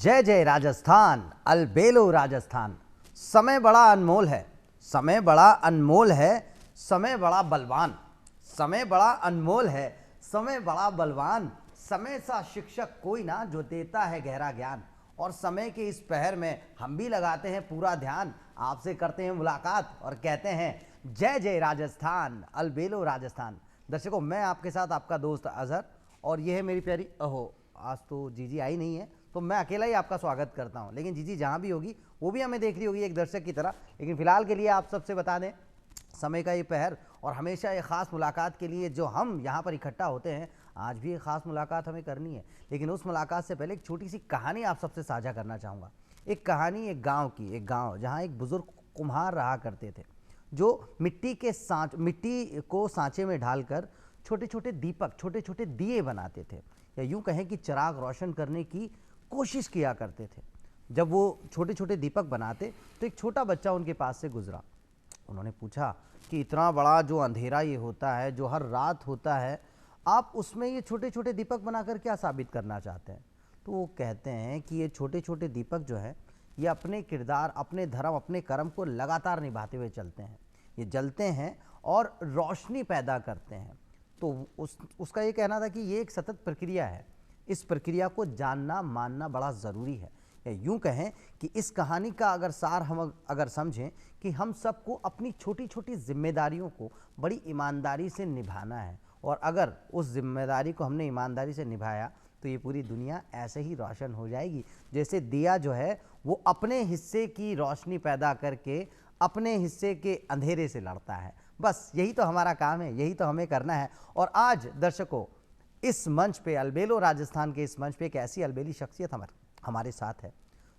जय जय राजस्थान, अलबेलो राजस्थान। समय बड़ा अनमोल है, समय बड़ा अनमोल है, समय बड़ा बलवान। समय बड़ा अनमोल है, समय बड़ा बलवान। समय सा शिक्षक कोई ना जो देता है गहरा ज्ञान। और समय के इस पहर में हम भी लगाते हैं पूरा ध्यान। आपसे करते हैं मुलाकात और कहते हैं जय जय राजस्थान, अलबेलो राजस्थान। दर्शकों, मैं आपके साथ आपका दोस्त अजहर और यह है मेरी प्यारी आज तो जीजी आई नहीं है तो मैं अकेला ही आपका स्वागत करता हूं। लेकिन जीजी जहां भी होगी वो भी हमें देख रही होगी एक दर्शक की तरह। लेकिन फिलहाल के लिए आप सबसे बता दें, समय का ये पहर और हमेशा एक ख़ास मुलाकात के लिए जो हम यहाँ पर इकट्ठा होते हैं, आज भी एक ख़ास मुलाकात हमें करनी है। लेकिन उस मुलाकात से पहले एक छोटी सी कहानी आप सबसे साझा करना चाहूँगा। एक कहानी एक गाँव की, एक गाँव जहाँ एक बुज़ुर्ग कुम्हार रहा करते थे, जो मिट्टी को सांचे में ढालकर छोटे छोटे दीपक, छोटे छोटे दिए बनाते थे, या यूं कहें कि चिराग रोशन करने की कोशिश किया करते थे। जब वो छोटे छोटे दीपक बनाते तो एक छोटा बच्चा उनके पास से गुजरा। उन्होंने पूछा कि इतना बड़ा जो अंधेरा ये होता है, जो हर रात होता है, आप उसमें ये छोटे छोटे दीपक बनाकर क्या साबित करना चाहते हैं? तो वो कहते हैं कि ये छोटे छोटे दीपक जो है ये अपने किरदार, अपने धर्म, अपने कर्म को लगातार निभाते हुए चलते हैं। ये जलते हैं और रोशनी पैदा करते हैं। तो उसका ये कहना था कि ये एक सतत प्रक्रिया है, इस प्रक्रिया को जानना मानना बड़ा ज़रूरी है। या यूँ कहें कि इस कहानी का अगर सार हम अगर समझें कि हम सबको अपनी छोटी छोटी जिम्मेदारियों को बड़ी ईमानदारी से निभाना है, और अगर उस जिम्मेदारी को हमने ईमानदारी से निभाया तो ये पूरी दुनिया ऐसे ही रोशन हो जाएगी जैसे दिया जो है वो अपने हिस्से की रोशनी पैदा करके अपने हिस्से के अंधेरे से लड़ता है। बस यही तो हमारा काम है, यही तो हमें करना है। और आज दर्शकों, इस मंच पे, अलबेलो राजस्थान के इस मंच पे एक ऐसी अलबेली शख्सियत हमारे साथ है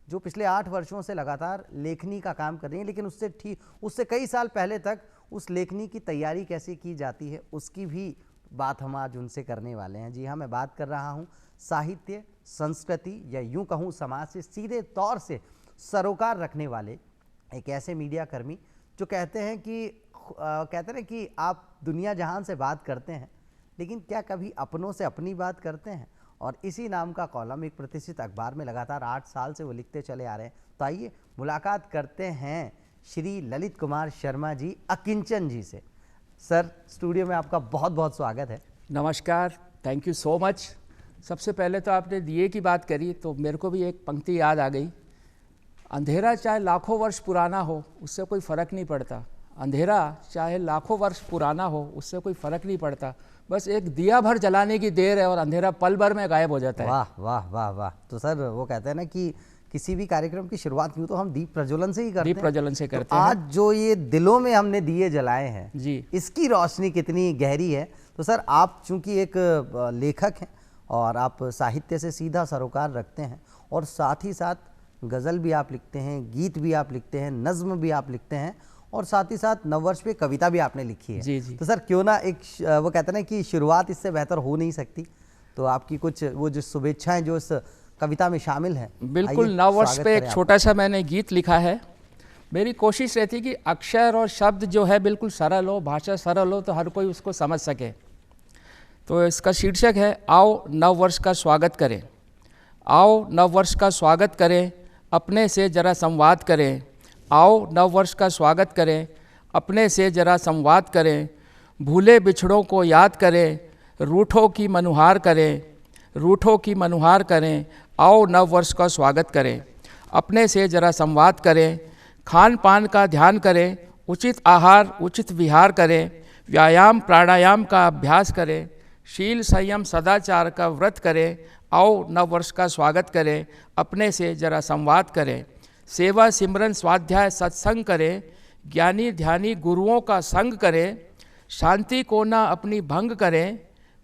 जो पिछले 8 वर्षों से लगातार लेखनी का काम कर रही है। लेकिन उससे कई साल पहले तक उस लेखनी की तैयारी कैसे की जाती है उसकी भी बात हम आज उनसे करने वाले हैं। जी हाँ, मैं बात कर रहा हूँ साहित्य, संस्कृति या यूँ कहूँ समाज से सीधे तौर से सरोकार रखने वाले एक ऐसे मीडिया कर्मी जो कहते हैं कि आप दुनिया जहान से बात करते हैं, लेकिन क्या कभी अपनों से अपनी बात करते हैं? और इसी नाम का कॉलम एक प्रतिष्ठित अखबार में लगातार 8 साल से वो लिखते चले आ रहे हैं। तो आइए मुलाकात करते हैं श्री ललित कुमार शर्मा जी, अकिंचन जी से। सर, स्टूडियो में आपका बहुत बहुत स्वागत है। नमस्कार, थैंक यू सो मच। सबसे पहले तो आपने दिए की बात करी तो मेरे को भी एक पंक्ति याद आ गई। अंधेरा चाहे लाखों वर्ष पुराना हो उससे कोई फ़र्क नहीं पड़ता। अंधेरा चाहे लाखों वर्ष पुराना हो उससे कोई फ़र्क नहीं पड़ता। बस एक दिया भर जलाने की देर है और अंधेरा पल भर में गायब हो जाता है। वाह वाह वाह वाह। तो सर, वो कहते हैं ना कि किसी भी कार्यक्रम की शुरुआत यूँ तो हम दीप प्रज्वलन से ही करते हैं। दीप प्रज्वलन से करते तो हैं। आज जो ये दिलों में हमने दिए जलाए हैं जी, इसकी रोशनी कितनी गहरी है। तो सर, आप चूंकि एक लेखक हैं और आप साहित्य से सीधा सरोकार रखते हैं, और साथ ही साथ गज़ल भी आप लिखते हैं, गीत भी आप लिखते हैं, नज़्म भी आप लिखते हैं, और साथ ही साथ नववर्ष पे कविता भी आपने लिखी है। जी जी। तो सर, क्यों ना एक वो कहते हैं ना कि शुरुआत इससे बेहतर हो नहीं सकती। तो आपकी कुछ वो जो शुभेच्छाएं जो इस कविता में शामिल हैं। बिल्कुल। नववर्ष पे एक छोटा सा मैंने गीत लिखा है। मेरी कोशिश रहती कि अक्षर और शब्द जो है बिल्कुल सरल हो, भाषा सरल हो तो हर कोई उसको समझ सके। तो इसका शीर्षक है आओ नववर्ष का स्वागत करें। आओ नववर्ष का स्वागत करें, अपने से ज़रा संवाद करें। आओ नववर्ष का स्वागत करें, अपने से ज़रा संवाद करें। भूले बिछड़ों को याद करें, रूठों की मनुहार करें, रूठों की मनुहार करें। आओ नववर्ष का स्वागत करें, अपने से ज़रा संवाद करें। खान पान का ध्यान करें, उचित आहार उचित विहार करें। व्यायाम प्राणायाम का अभ्यास करें, शील संयम सदाचार का व्रत करें। आओ नववर्ष का स्वागत करें, अपने से ज़रा संवाद करें। सेवा सिमरन स्वाध्याय सत्संग करें, ज्ञानी ध्यानी गुरुओं का संग करें। शांति को ना अपनी भंग करें,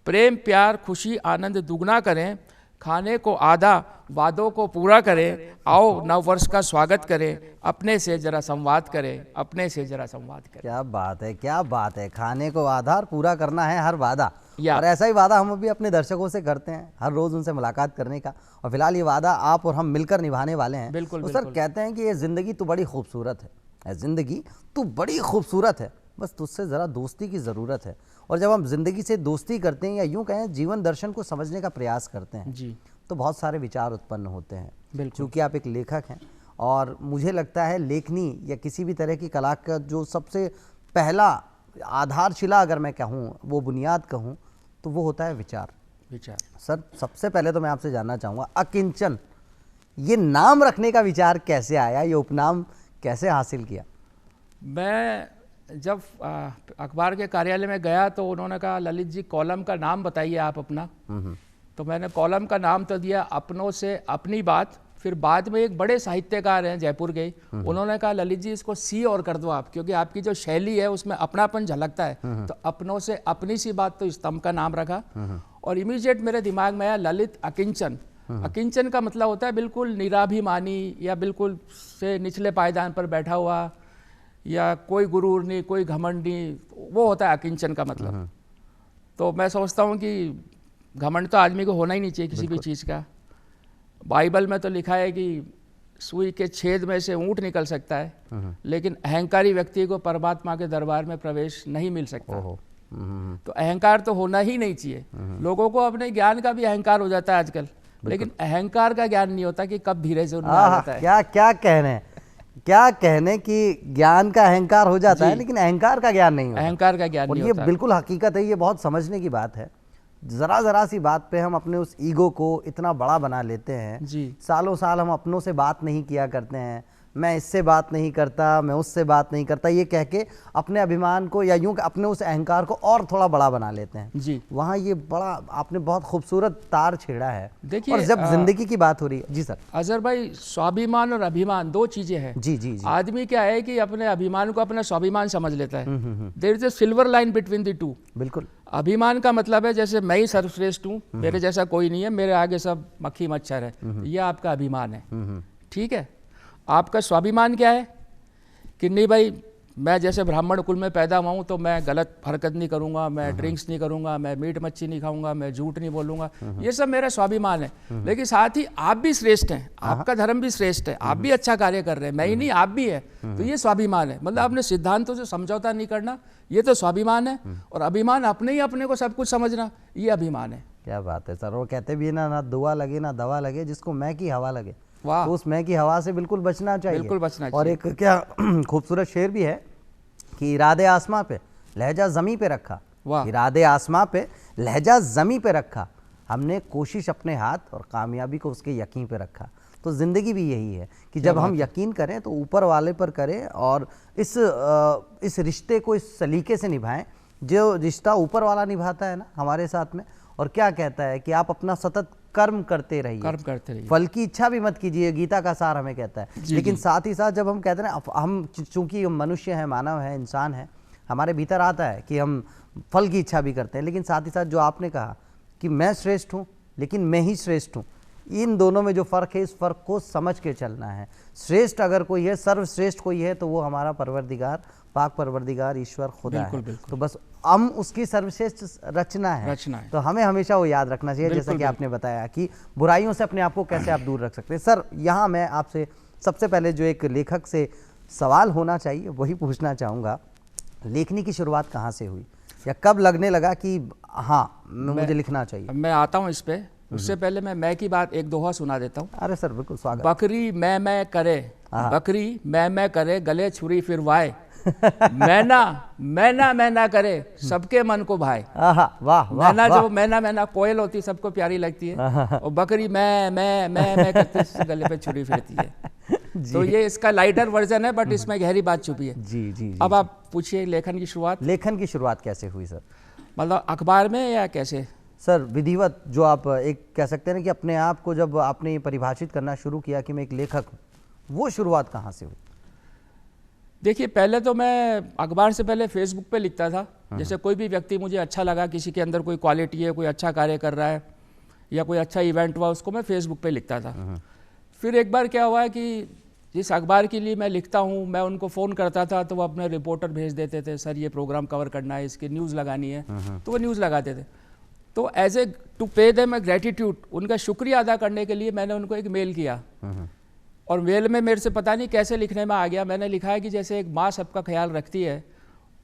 प्रेम प्यार खुशी आनंद दुगना करें। खाने को आधा वादों को पूरा करें। आओ नववर्ष का स्वागत करें, अपने से ज़रा संवाद करें, अपने से ज़रा संवाद करें। क्या बात है, क्या बात है। खाने को आधार पूरा करना है हर वादा, या और ऐसा ही वादा हम भी अपने दर्शकों से करते हैं हर रोज़ उनसे मुलाकात करने का। और फिलहाल ये वादा आप और हम मिलकर निभाने वाले हैं। बिल्कुल तो बिल्कुल। सर, कहते हैं कि ये ज़िंदगी तो बड़ी खूबसूरत है, ज़िंदगी तो बड़ी खूबसूरत है, बस तुझसे ज़रा दोस्ती की ज़रूरत है। और जब हम ज़िंदगी से दोस्ती करते हैं या यूँ कहें जीवन दर्शन को समझने का प्रयास करते हैं जी, तो बहुत सारे विचार उत्पन्न होते हैं। बिल्कुल। क्योंकि आप एक लेखक हैं और मुझे लगता है लेखनी या किसी भी तरह की कला का जो सबसे पहला आधारशिला अगर मैं कहूँ, वो बुनियाद कहूँ, तो वो होता है विचार। विचार। सर सबसे पहले तो मैं आपसे जानना चाहूँगा, अकिंचन ये नाम रखने का विचार कैसे आया, ये उपनाम कैसे हासिल किया? मैं जब अखबार के कार्यालय में गया तो उन्होंने कहा ललित जी कॉलम का नाम बताइए आप अपना। तो मैंने कॉलम का नाम तो दिया अपनों से अपनी बात। फिर बाद में एक बड़े साहित्यकार हैं जयपुर के, उन्होंने कहा ललित जी इसको सी और कर दो आप, क्योंकि आपकी जो शैली है उसमें अपनापन झलकता है। तो अपनों से अपनी सी बात, तो स्तंभ का नाम रखा। और इमीडिएट मेरे दिमाग में आया ललित अकिंचन। अकिंचन का मतलब होता है बिल्कुल निराभिमानी या बिल्कुल से निचले पायदान पर बैठा हुआ, या कोई गुरूर नहीं, कोई घमंड नहीं, वो होता है अकिंचन का मतलब। तो मैं सोचता हूँ कि घमंड तो आदमी को होना ही नहीं चाहिए किसी भी चीज़ का। बाइबल में तो लिखा है कि सुई के छेद में से ऊँट निकल सकता है, लेकिन अहंकारी व्यक्ति को परमात्मा के दरबार में प्रवेश नहीं मिल सकता। तो अहंकार तो होना ही नहीं चाहिए। लोगों को अपने ज्ञान का भी अहंकार हो जाता है आजकल, लेकिन अहंकार का ज्ञान नहीं होता कि कब धीरे से उनमें आ जाता है। क्या क्या कहने, क्या कहने कि ज्ञान का अहंकार हो जाता है, लेकिन अहंकार का ज्ञान नहीं होता। अहंकार का ज्ञान और नहीं ये होता। बिल्कुल हकीकत है, ये बहुत समझने की बात है। जरा सी बात पे हम अपने उस ईगो को इतना बड़ा बना लेते हैं जी। सालों साल हम अपनों से बात नहीं किया करते हैं, मैं इससे बात नहीं करता, मैं उससे बात नहीं करता, ये कह के अपने अभिमान को या यूं अपने उस अहंकार को और थोड़ा बड़ा बना लेते हैं। जी। वहाँ ये बड़ा आपने बहुत खूबसूरत तार छेड़ा है। देखिए, और जब जिंदगी की बात हो रही है, जी सर। अजहर भाई, स्वाभिमान और अभिमान दो चीजें हैं। जी जी जी। आदमी क्या है कि अपने अभिमान को अपना स्वाभिमान समझ लेता है। There is a silver line between the two. बिल्कुल। अभिमान का मतलब है जैसे मैं ही सर्वश्रेष्ठ हूँ, मेरे जैसा कोई नहीं है, मेरे आगे सब मक्खी मच्छर है, ये आपका अभिमान है। ठीक है। आपका स्वाभिमान क्या है कि नहीं भाई, मैं जैसे ब्राह्मण कुल में पैदा हुआ हूँ तो मैं गलत हरकत नहीं करूँगा, मैं ड्रिंक्स नहीं करूँगा, मैं मीट मच्छी नहीं खाऊंगा, मैं झूठ नहीं बोलूँगा, ये सब मेरा स्वाभिमान है। लेकिन साथ ही आप भी श्रेष्ठ हैं, आपका धर्म भी श्रेष्ठ है, आप भी अच्छा कार्य कर रहे हैं, मैं ही नहीं आप भी है, तो ये स्वाभिमान है। मतलब अपने सिद्धांतों से समझौता नहीं करना, ये तो स्वाभिमान है। और अभिमान अपने ही अपने को सब कुछ समझना, ये अभिमान है। क्या बात है सर। वो कहते भी है ना दुआ लगे ना दवा लगे, जिसको मैं की हवा लगे। वाह। तो उस मैं की हवा से बिल्कुल बचना चाहिए। बिल्कुल बचना चाहिए। और एक क्या खूबसूरत शेर भी है कि इरादे आसमां पे लहजा ज़मीं पे रखा। वाह। इरादे आसमां पे लहजा ज़मीं पे रखा, हमने कोशिश अपने हाथ और कामयाबी को उसके यकीन पे रखा। तो ज़िंदगी भी यही है कि जब हम यकीन करें तो ऊपर वाले पर करें, और इस रिश्ते को इस सलीके से निभाएं जो रिश्ता ऊपर वाला निभाता है ना हमारे साथ में। और क्या कहता है कि आप अपना सतत कर्म करते रहिए, फल की इच्छा भी मत कीजिए, गीता का सार हमें कहता है। लेकिन साथ ही साथ जब हम कहते हैं ना, हम चूंकि मनुष्य हैं, मानव है, इंसान है, हमारे भीतर आता है कि हम फल की इच्छा भी करते हैं। लेकिन साथ ही साथ जो आपने कहा कि मैं श्रेष्ठ हूँ लेकिन मैं ही श्रेष्ठ हूँ, इन दोनों में जो फ़र्क है, इस फ़र्क को समझ के चलना है। श्रेष्ठ अगर कोई है, सर्वश्रेष्ठ कोई है, तो वो हमारा परवरदिगार, पाक परवरदिगार ईश्वर खुदा है। तो बस हम उसकी सर्वश्रेष्ठ रचना है। तो हमें हमेशा वो याद रखना चाहिए, जैसा कि आपने बताया कि बुराइयों से अपने आप को कैसे आप दूर रख सकते हैं। सर यहाँ मैं आपसे सबसे पहले जो एक लेखक से सवाल होना चाहिए वही पूछना चाहूँगा, लेखनी की शुरुआत कहाँ से हुई या कब लगने लगा कि हाँ मुझे लिखना चाहिए? मैं आता हूँ इस पे। उससे पहले मैं की बात एक दोहा सुना देता हूँ। अरे सर बिल्कुल स्वागत। बकरी मैं करे, बकरी मैं करे, गले छुरी फिर वाय, मैना करे, सबके मन को भाए। वाह। मैना जो मैना कोयल होती है, सबको प्यारी लगती है, और बकरी मैं करती गले पे छुरी फिरती है। तो ये इसका लाइटर वर्जन है, बट इसमें गहरी बात छुपी है। जी। अब आप पूछिए लेखन की शुरुआत। लेखन की शुरुआत कैसे हुई सर? मतलब अखबार में या कैसे? सर विधिवत जो आप एक कह सकते हैं ना कि अपने आप को जब आपने परिभाषित करना शुरू किया कि मैं एक लेखक हूँ, वो शुरुआत कहाँ से हुई? देखिए, पहले तो मैं अखबार से पहले फेसबुक पे लिखता था। जैसे कोई भी व्यक्ति मुझे अच्छा लगा, किसी के अंदर कोई क्वालिटी है, कोई अच्छा कार्य कर रहा है या कोई अच्छा इवेंट हुआ, उसको मैं फेसबुक पे लिखता था। फिर एक बार क्या हुआ कि जिस अखबार के लिए मैं लिखता हूँ, मैं उनको फ़ोन करता था तो वो अपने रिपोर्टर भेज देते थे, सर ये प्रोग्राम कवर करना है, इसकी न्यूज़ लगानी है, तो वो न्यूज़ लगाते थे। तो as a to pay them gratitude, उनका शुक्रिया अदा करने के लिए मैंने उनको एक मेल किया। और मेल में मेरे से पता नहीं कैसे लिखने में आ गया, मैंने लिखा है कि जैसे एक माँ सबका ख्याल रखती है,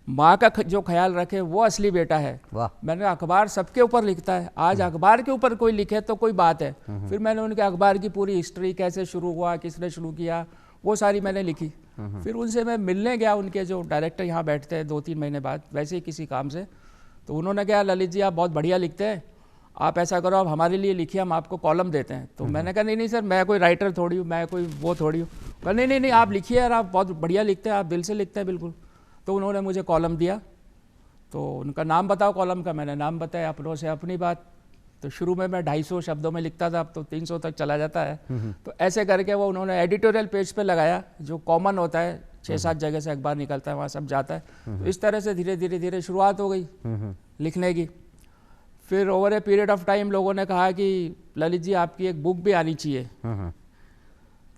माँ का जो ख्याल रखे वो असली बेटा है। वाह। मैंने अखबार सबके ऊपर लिखता है, आज अखबार के ऊपर कोई लिखे तो कोई बात है। फिर मैंने उनके अखबार की पूरी हिस्ट्री, कैसे शुरू हुआ, किसने शुरू किया, वो सारी मैंने लिखी। फिर उनसे मैं मिलने गया, उनके जो डायरेक्टर यहाँ बैठते हैं 2-3 महीने बाद, वैसे ही किसी काम से। तो उन्होंने कहा ललित जी आप बहुत बढ़िया लिखते हैं, आप ऐसा करो आप हमारे लिए लिखिए, हम आपको कॉलम देते हैं। तो मैंने कहा नहीं सर, मैं कोई राइटर थोड़ी हूँ, मैं कोई वो थोड़ी हूँ। कहा नहीं आप लिखिए यार, आप बहुत बढ़िया लिखते हैं, आप दिल से लिखते हैं बिल्कुल। तो उन्होंने मुझे कॉलम दिया। तो उनका नाम बताओ कॉलम का, मैंने नाम बताया, अपनों से अपनी बात। तो शुरू में मैं 250 शब्दों में लिखता था, अब तो 300 तक चला जाता है। तो ऐसे करके वो उन्होंने एडिटोरियल पेज पे लगाया, जो कॉमन होता है, 6-7 जगह से अखबार निकलता है, वहाँ सब जाता है। तो इस तरह से धीरे धीरे शुरुआत हो गई लिखने की। फिर over a period of time लोगों ने कहा कि ललित जी आपकी एक बुक भी आनी चाहिए।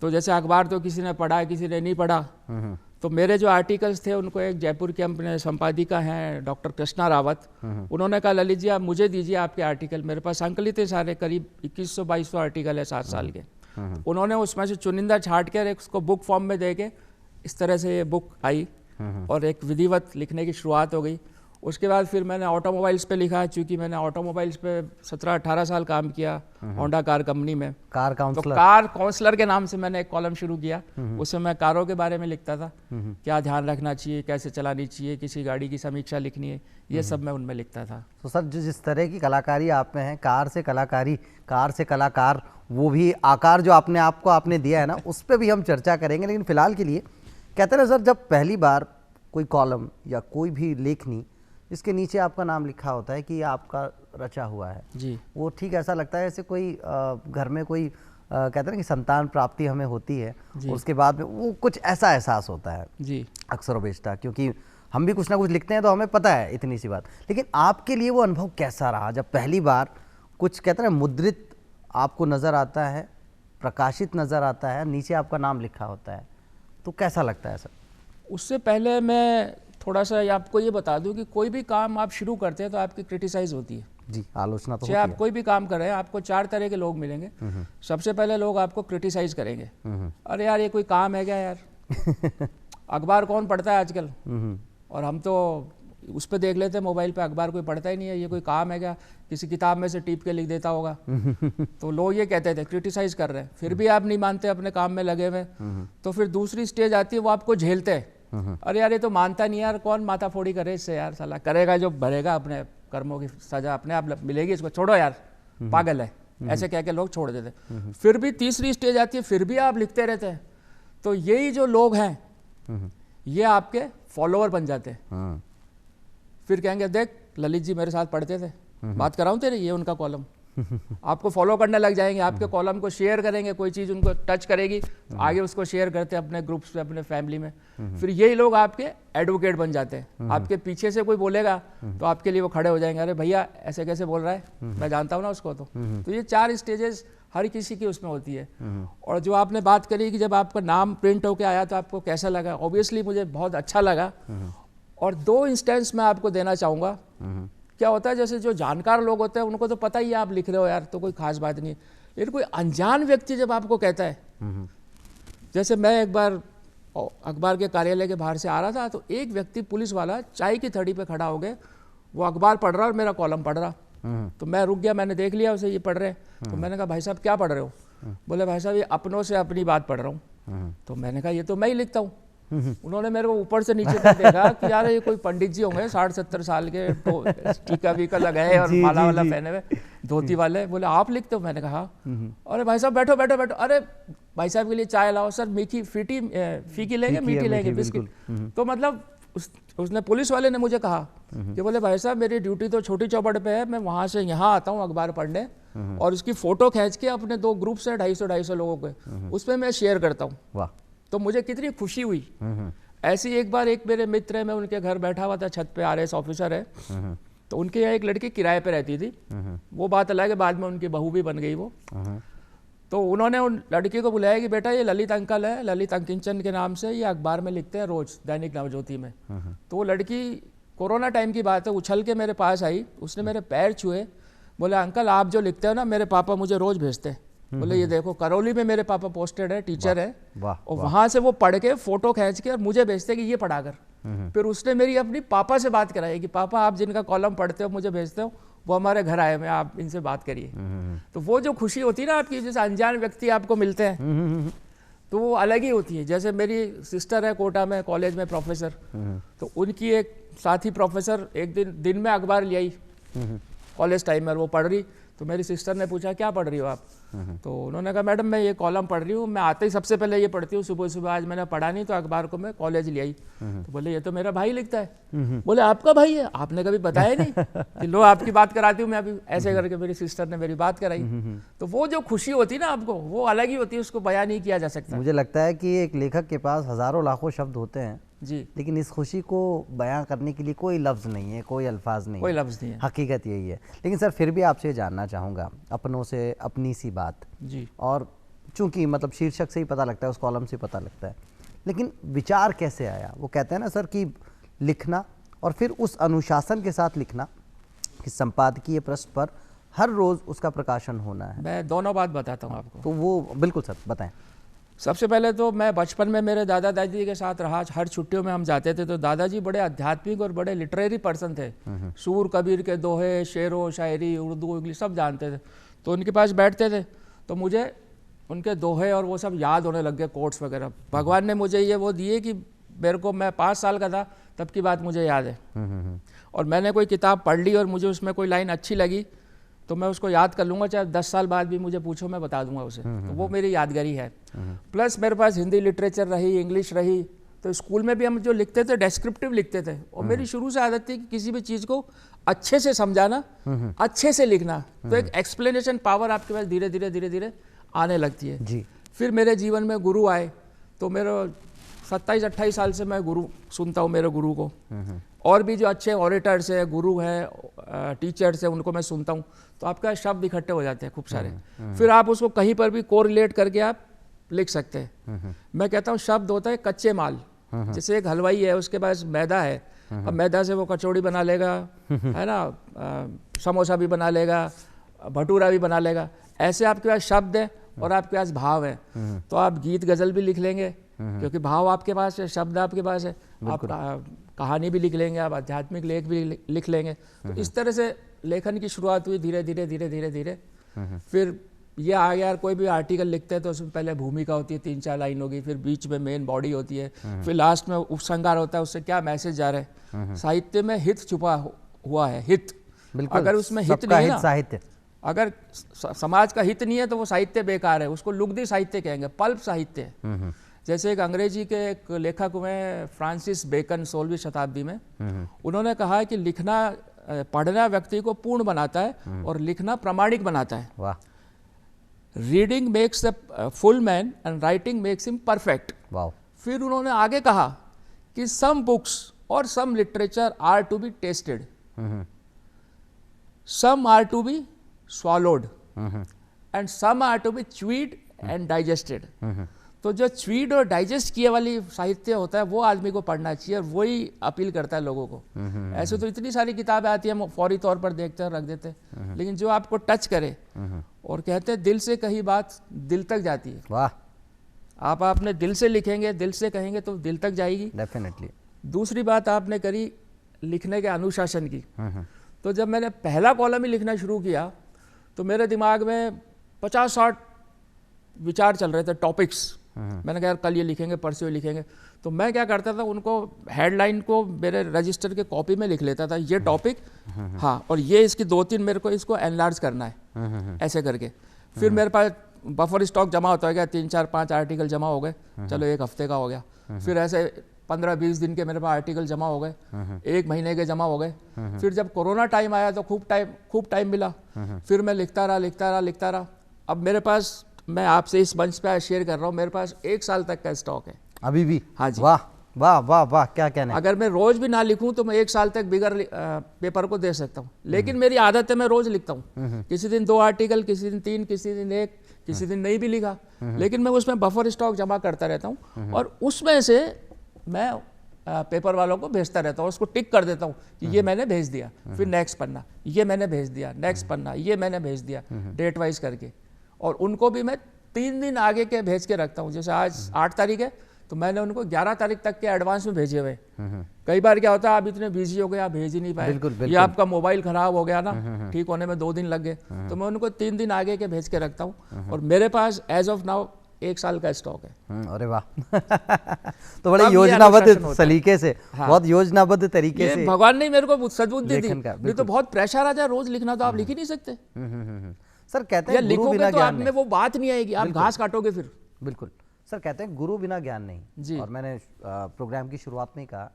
तो जैसे अखबार तो किसी ने पढ़ा, किसी ने नहीं पढ़ा। तो मेरे जो आर्टिकल्स थे उनको एक जयपुर के अपने संपादिका हैं डॉक्टर कृष्णा रावत, उन्होंने कहा ललित जी आप मुझे दीजिए आपके आर्टिकल, मेरे पास संकलित है सारे, करीब 2100-2200 आर्टिकल है 7 साल के। उन्होंने उसमें से चुनिंदा छाट कर उसको बुक फॉर्म में दे के इस तरह से ये बुक आई और एक विधिवत लिखने की शुरुआत हो गई। उसके बाद फिर मैंने ऑटोमोबाइल्स पे लिखा, चूँकि मैंने ऑटोमोबाइल्स पे 17-18 साल काम किया होंडा कार कंपनी में। कार काउंसलर, तो कार काउंसलर के नाम से मैंने एक कॉलम शुरू किया। उसमें मैं कारों के बारे में लिखता था, क्या ध्यान रखना चाहिए, कैसे चलानी चाहिए, किसी गाड़ी की समीक्षा लिखनी है, ये सब मैं उनमें लिखता था। तो सर जिस तरह की कलाकारी आप में है, कार से कलाकारी, कार से कलाकार, वो भी आकार जो आपने आपको आपने दिया है ना, उस पर भी हम चर्चा करेंगे। लेकिन फिलहाल के लिए कहते हैं सर, जब पहली बार कोई कॉलम या कोई भी लेखनी इसके नीचे आपका नाम लिखा होता है कि ये आपका रचा हुआ है जी, वो ठीक ऐसा लगता है जैसे कोई घर में कोई कहते हैं ना कि संतान प्राप्ति हमें होती है, उसके बाद में वो कुछ ऐसा एहसास होता है जी, अक्सर बेशता, क्योंकि हम भी कुछ ना कुछ लिखते हैं तो हमें पता है इतनी सी बात। लेकिन आपके लिए वो अनुभव कैसा रहा जब पहली बार कुछ कहते हैं मुद्रित आपको नज़र आता है, प्रकाशित नज़र आता है, नीचे आपका नाम लिखा होता है, तो कैसा लगता है सर? उससे पहले मैं थोड़ा सा आपको ये बता दूं कि कोई भी काम आप शुरू करते हैं तो आपकी क्रिटिसाइज होती है। जी, आलोचना तो चाहे आप कोई भी काम कर रहे हैं, आपको 4 तरह के लोग मिलेंगे। सबसे पहले लोग आपको क्रिटिसाइज करेंगे, अरे यार ये कोई काम है क्या यार, अखबार कौन पढ़ता है आजकल, और हम तो उस पर देख लेते हैं मोबाइल पे, अखबार कोई पढ़ता ही नहीं है, ये कोई काम है क्या, किसी किताब में से टीप के लिख देता होगा। तो लोग ये कहते थे, क्रिटिसाइज कर रहे हैं, फिर भी आप नहीं मानते, अपने काम में लगे हुए। तो फिर दूसरी स्टेज आती है, वो आपको झेलते हैं, अरे यार ये तो मानता नहीं यार, कौन माथा फोड़ी करे इससे यार, साला करेगा जो भरेगा, अपने कर्मों की सजा अपने आप मिलेगी, इसको छोड़ो यार, पागल है, ऐसे कह के लोग छोड़ देते। फिर भी तीसरी स्टेज आती है, फिर भी आप लिखते रहते हैं, तो यही जो लोग हैं ये आपके फॉलोअर बन जाते हैं। फिर कहेंगे देख ललित जी मेरे साथ पढ़ते थे, बात कराऊं तेरे, ये उनका कॉलम, आपको फॉलो करने लग जाएंगे, आपके कॉलम को शेयर करेंगे, कोई चीज़ उनको टच करेगी तो आगे उसको शेयर करते हैं अपने ग्रुप्स पे, अपने फैमिली में। फिर यही लोग आपके एडवोकेट बन जाते हैं, आपके पीछे से कोई बोलेगा तो आपके लिए वो खड़े हो जाएंगे, अरे भैया ऐसे कैसे बोल रहा है, मैं जानता हूँ ना उसको। तो ये 4 स्टेजेस हर किसी की उसमें होती है। और जो आपने बात करी कि जब आपका नाम प्रिंट होकर आया तो आपको कैसा लगा, ऑब्वियसली मुझे बहुत अच्छा लगा। और 2 इंस्टेंस मैं आपको देना चाहूँगा। क्या होता है, जैसे जो जानकार लोग होते हैं उनको तो पता ही है आप लिख रहे हो यार, तो कोई खास बात नहीं है, लेकिन कोई अनजान व्यक्ति जब आपको कहता है, जैसे मैं एक बार अखबार के कार्यालय के बाहर से आ रहा था, तो एक व्यक्ति पुलिस वाला चाय की थड़ी पे खड़ा हो गए, वो अखबार पढ़ रहा और मेरा कॉलम पढ़ रहा। तो मैं रुक गया, मैंने देख लिया उसे ये पढ़ रहे हैं, तो मैंने कहा भाई साहब क्या पढ़ रहे हो, बोले भाई साहब ये अपनों से अपनी बात पढ़ रहा हूँ। तो मैंने कहा ये तो मैं ही लिखता हूँ। उन्होंने मेरे को ऊपर से नीचे तक देखा कि यार ये कोई पंडित जी होंगे 60-70 साल के, तो टीका वीका लगाए और माला वाला पहने हुए, धोती वाले, बोले आप लिखते हो, मैंने कहा अरे भाई साहब बैठो बैठो बैठो, अरे भाई साहब के लिए चाय लाओ, सर मीठी फीकी लेंगे, मीठी लेंगे, बिस्किट। तो मतलब उसने पुलिस वाले ने मुझे कहा कि बोले भाई साहब मेरी ड्यूटी तो छोटी चौपड़ पे है, मैं वहाँ से यहाँ आता हूँ अखबार पढ़ने, और उसकी फोटो खींच के अपने 2 ग्रुप्स हैं 250 लोगों के, उस पर मैं शेयर करता हूँ। तो मुझे कितनी खुशी हुई। ऐसी एक बार एक मेरे मित्र है, मैं उनके घर बैठा हुआ था, छत पे RS ऑफिसर है, तो उनके यहाँ एक लड़की किराए पे रहती थी, वो बात अलग है, बाद में उनकी बहू भी बन गई वो। तो उन्होंने उन लड़की को बुलाया कि बेटा ये ललित अंकल है, ललित अंकिंचन के नाम से, ये अखबार में लिखते हैं रोज दैनिक नवज्योति में। तो वो लड़की कोरोना टाइम की बात है, उछल के मेरे पास आई, उसने मेरे पैर छुए, बोले अंकल आप जो लिखते हो ना मेरे पापा मुझे रोज भेजते हैं, बोले ये देखो करौली में मेरे पापा पोस्टेड है, टीचर है, और वहां से वो पढ़ के फोटो खींच के और मुझे भेजते कि ये पढ़ा कर। फिर उसने मेरी अपनी पापा से बात कराई कि पापा आप जिनका कॉलम पढ़ते हो मुझे भेजते हो वो हमारे घर आए हुए हैं, आप इनसे बात करिए। तो वो जो खुशी होती है ना आपकी, जैसे अनजान व्यक्ति आपको मिलते हैं तो वो अलग ही होती है। जैसे मेरी सिस्टर है कोटा में कॉलेज में प्रोफेसर, तो उनकी एक साथी प्रोफेसर एक दिन में अखबार ले आई कॉलेज टाइम में, वो पढ़ रही। तो मेरी सिस्टर ने पूछा क्या पढ़ रही हो आप? तो उन्होंने कहा मैडम मैं ये कॉलम पढ़ रही हूँ, मैं आते ही सबसे पहले ये पढ़ती हूँ सुबह सुबह, आज मैंने पढ़ा नहीं तो अखबार को मैं कॉलेज ले आई। तो बोले ये तो मेरा भाई लिखता है। बोले आपका भाई है? आपने कभी बताया नहीं कि लो आपकी बात कराती हूँ मैं अभी, ऐसे करके मेरी सिस्टर ने मेरी बात कराई। तो वो जो खुशी होती है ना आपको, वो अलग ही होती है, उसको बयां नहीं किया जा सकता। मुझे लगता है कि एक लेखक के पास हजारों लाखों शब्द होते हैं जी, लेकिन इस खुशी को बयां करने के लिए कोई लफ्ज़ नहीं है, कोई अल्फाज नहीं कोई है। लफ्ज़ नहीं है। हकीकत यही है। लेकिन सर फिर भी आपसे जानना चाहूँगा अपनों से अपनी सी बात, जी, और चूंकि मतलब शीर्षक से ही पता लगता है, उस कॉलम से पता लगता है, लेकिन विचार कैसे आया? वो कहते हैं ना सर कि लिखना और फिर उस अनुशासन के साथ लिखना कि संपादकीय पृष्ठ पर हर रोज़ उसका प्रकाशन होना है। मैं दोनों बात बताता हूँ आपको। तो वो बिल्कुल सर बताएं। सबसे पहले तो मैं बचपन में मेरे दादा दादी के साथ रहा, हर छुट्टियों में हम जाते थे। तो दादाजी बड़े आध्यात्मिक और बड़े लिटरेरी पर्सन थे, सूर कबीर के दोहे, शेरो शायरी, उर्दू इंग्लिश सब जानते थे। तो उनके पास बैठते थे तो मुझे उनके दोहे और वो सब याद होने लग गए, कोट्स वगैरह। भगवान ने मुझे ये वो दिए कि मेरे को, मैं 5 साल का था तब की बात मुझे याद है। और मैंने कोई किताब पढ़ ली और मुझे उसमें कोई लाइन अच्छी लगी तो मैं उसको याद कर लूँगा, चाहे 10 साल बाद भी मुझे पूछो मैं बता दूंगा उसे। तो वो मेरी यादगारी है। प्लस मेरे पास हिंदी लिटरेचर रही, इंग्लिश रही। तो स्कूल में भी हम जो लिखते थे डेस्क्रिप्टिव लिखते थे, और मेरी शुरू से आदत थी कि किसी भी चीज़ को अच्छे से समझाना, अच्छे से लिखना। तो एक एक्सप्लेनेशन पावर आपके पास धीरे धीरे धीरे धीरे आने लगती है जी। फिर मेरे जीवन में गुरु आए, तो मेरे 27-28 साल से मैं गुरु सुनता हूँ, मेरे गुरु को। और भी जो अच्छे ऑरेटर्स है, गुरु हैं, टीचर्स हैं, उनको मैं सुनता हूँ। तो आपका शब्द इकट्ठे हो जाते हैं खूब सारे। फिर आप उसको कहीं पर भी कोरिलेट करके आप लिख सकते हैं। मैं कहता हूँ शब्द होता है कच्चे माल। जैसे एक हलवाई है, उसके पास मैदा है, अब मैदा से वो कचौड़ी बना लेगा, है ना, समोसा भी बना लेगा, भटूरा भी बना लेगा। ऐसे आपके पास शब्द है और आपके पास भाव है। तो आप गीत गज़ल भी लिख लेंगे क्योंकि भाव आपके पास है, शब्द आपके पास है। आप कहानी भी लिख लेंगे, आप आध्यात्मिक लेख भी लिख लेंगे। तो इस तरह से लेखन की शुरुआत हुई धीरे धीरे धीरे धीरे धीरे। फिर ये आ गया, कोई भी आर्टिकल लिखते हैं तो उसमें पहले भूमिका होती है, 3-4 लाइन होगी, फिर बीच में मेन बॉडी होती है, फिर लास्ट में उपसंहार होता है, उससे क्या मैसेज जा रहा है। साहित्य में हित छुपा हुआ है, हित। अगर उसमें हित नहीं है ना, साहित्य अगर समाज का हित नहीं है तो वो साहित्य बेकार है, उसको लुगदी साहित्य कहेंगे, पल्प साहित्य है। जैसे एक अंग्रेजी के एक लेखक हुए फ्रांसिस बेकन 16वीं शताब्दी में, उन्होंने कहा कि लिखना, पढ़ना व्यक्ति को पूर्ण बनाता है और लिखना प्रामाणिक बनाता है। वाह। Reading makes the full man and writing makes him perfect. वाह। फिर उन्होंने आगे कहा कि सम बुक्स और some literature are to be tested, some are to be swallowed and some are to be chewed and digested। तो जो च्वीड और डाइजेस्ट किए वाली साहित्य होता है वो आदमी को पढ़ना चाहिए और वही अपील करता है लोगों को। ऐसे तो इतनी सारी किताबें आती हैं, हम फौरी तौर पर देखते हैं, रख देते हैं, लेकिन जो आपको टच करे, और कहते हैं दिल से कही बात दिल तक जाती है। वाह। आप अपने दिल से लिखेंगे, दिल से कहेंगे तो दिल तक जाएगी। डेफिनेटली। दूसरी बात आपने करी लिखने के अनुशासन की। तो जब मैंने पहला कॉलम ही लिखना शुरू किया तो मेरे दिमाग में 50-60 विचार चल रहे थे, टॉपिक्स। मैंने कहा यार कल ये लिखेंगे, परसों ये लिखेंगे। तो मैं क्या करता था, उनको हेडलाइन को मेरे रजिस्टर के कॉपी में लिख लेता था, ये टॉपिक, हाँ, और ये इसकी 2-3 मेरे को इसको एनलार्ज करना है, ऐसे करके। फिर मेरे पास बफर स्टॉक जमा होता गया, 3-4-5 आर्टिकल जमा हो गए, चलो 1 हफ्ते का हो गया। फिर ऐसे 15-20 दिन के मेरे पास आर्टिकल जमा हो गए, 1 महीने के जमा हो गए। फिर जब कोरोना टाइम आया तो खूब टाइम मिला, फिर मैं लिखता रहा। अब मेरे पास, मैं आपसे इस मंच पे शेयर कर रहा हूँ, मेरे पास 1 साल तक का स्टॉक है अभी भी। हाँ जी। वाह वाह वाह वाह, क्या कहना है। अगर मैं रोज भी ना लिखूं तो मैं 1 साल तक बिगर पेपर को दे सकता हूँ। लेकिन मेरी आदत है, मैं रोज लिखता हूँ। किसी दिन 2 आर्टिकल, किसी दिन 3, किसी दिन 1, किसी दिन नहीं भी लिखा, लेकिन मैं उसमें बफर स्टॉक जमा करता रहता हूँ और उसमें से मैं पेपर वालों को भेजता रहता हूँ, उसको टिक कर देता हूँ कि ये मैंने भेज दिया, फिर नेक्स्ट पन्ना, ये मैंने भेज दिया, नेक्स्ट पन्ना, ये मैंने भेज दिया, डेट वाइज करके। और उनको भी मैं 3 दिन आगे के भेज के रखता हूँ। जैसे आज 8 तारीख है, तो मैंने उनको 11 तारीख तक के एडवांस में भेजे हुए। कई बार क्या होता है, आप इतने बिजी हो गए, आप भेज ही नहीं पाए, या आपका मोबाइल खराब हो गया ना, ठीक होने में 2 दिन लग गए, तो मैं उनको 3 दिन आगे के भेज के रखता हूँ। और मेरे पास एज ऑफ नाउ 1 साल का स्टॉक है। अरे वाह तो बड़े योजनाबद्ध सलीके से, बहुत योजनाबद्ध तरीके से भगवान ने मेरे को सद्बुद्धि दी। नहीं तो बहुत प्रेशर आ जाए रोज लिखना, तो आप लिख ही नहीं सकते। सर कहते हैं गुरु लिखोगे बिना तो आप में वो बात नहीं आएगी, आप घास काटोगे फिर। बिल्कुल सर, कहते हैं गुरु बिना ज्ञान नहीं। और मैंने प्रोग्राम की शुरुआत में कहा,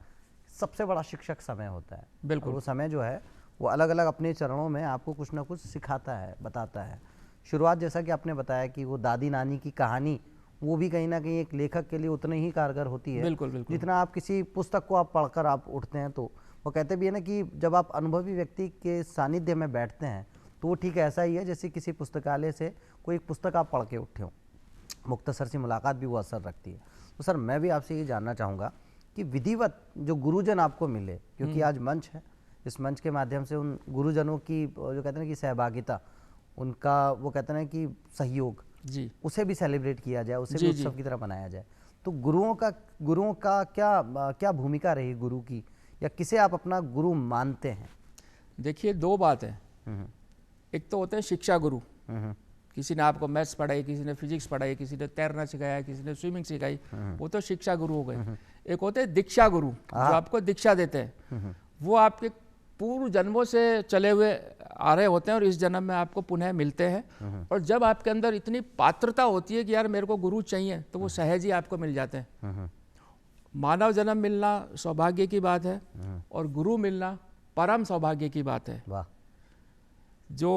सबसे बड़ा शिक्षक समय होता है। बिल्कुल। वो समय जो है वो अलग अलग अपने चरणों में आपको कुछ ना कुछ सिखाता है, बताता है। शुरुआत जैसा कि आपने बताया कि वो दादी नानी की कहानी, वो भी कहीं ना कहीं एक लेखक के लिए उतनी ही कारगर होती है। बिल्कुल बिल्कुल। जितना आप किसी पुस्तक को आप पढ़कर आप उठते हैं, तो वो कहते भी है ना कि जब आप अनुभवी व्यक्ति के सानिध्य में बैठते हैं तो वो ठीक ऐसा ही है जैसे किसी पुस्तकालय से कोई एक पुस्तक आप पढ़ के उठे हो। मुख्तसर सी मुलाकात भी वो असर रखती है। तो सर मैं भी आपसे ये जानना चाहूँगा कि विधिवत जो गुरुजन आपको मिले, क्योंकि आज मंच है, इस मंच के माध्यम से उन गुरुजनों की जो कहते हैं कि सहभागिता, उनका वो कहते हैं कि सहयोग जी, उसे भी सेलिब्रेट किया जाए, उसे भी उत्सव की तरह बनाया जाए। तो गुरुओं का क्या भूमिका रही गुरु की, या किसे आप अपना गुरु मानते हैं? देखिए 2 बात है। एक तो होते हैं शिक्षा गुरु, किसी ने आपको मैथ्स पढ़ाई, किसी ने फिजिक्स पढ़ाई, किसी ने तैरना सिखाया, किसी ने स्विमिंग सिखाई, वो तो शिक्षा गुरु हो गए। एक होते हैं दीक्षा गुरु, जो आपको दीक्षा देते हैं। वो आपके पूर्व जन्मों से चले हुए आ रहे होते हैं और इस जन्म में आपको पुनः मिलते हैं। और जब आपके अंदर इतनी पात्रता होती है कि यार मेरे को गुरु चाहिए, तो वो सहज ही आपको मिल जाते हैं। मानव जन्म मिलना सौभाग्य की बात है, और गुरु मिलना परम सौभाग्य की बात है। वाह। जो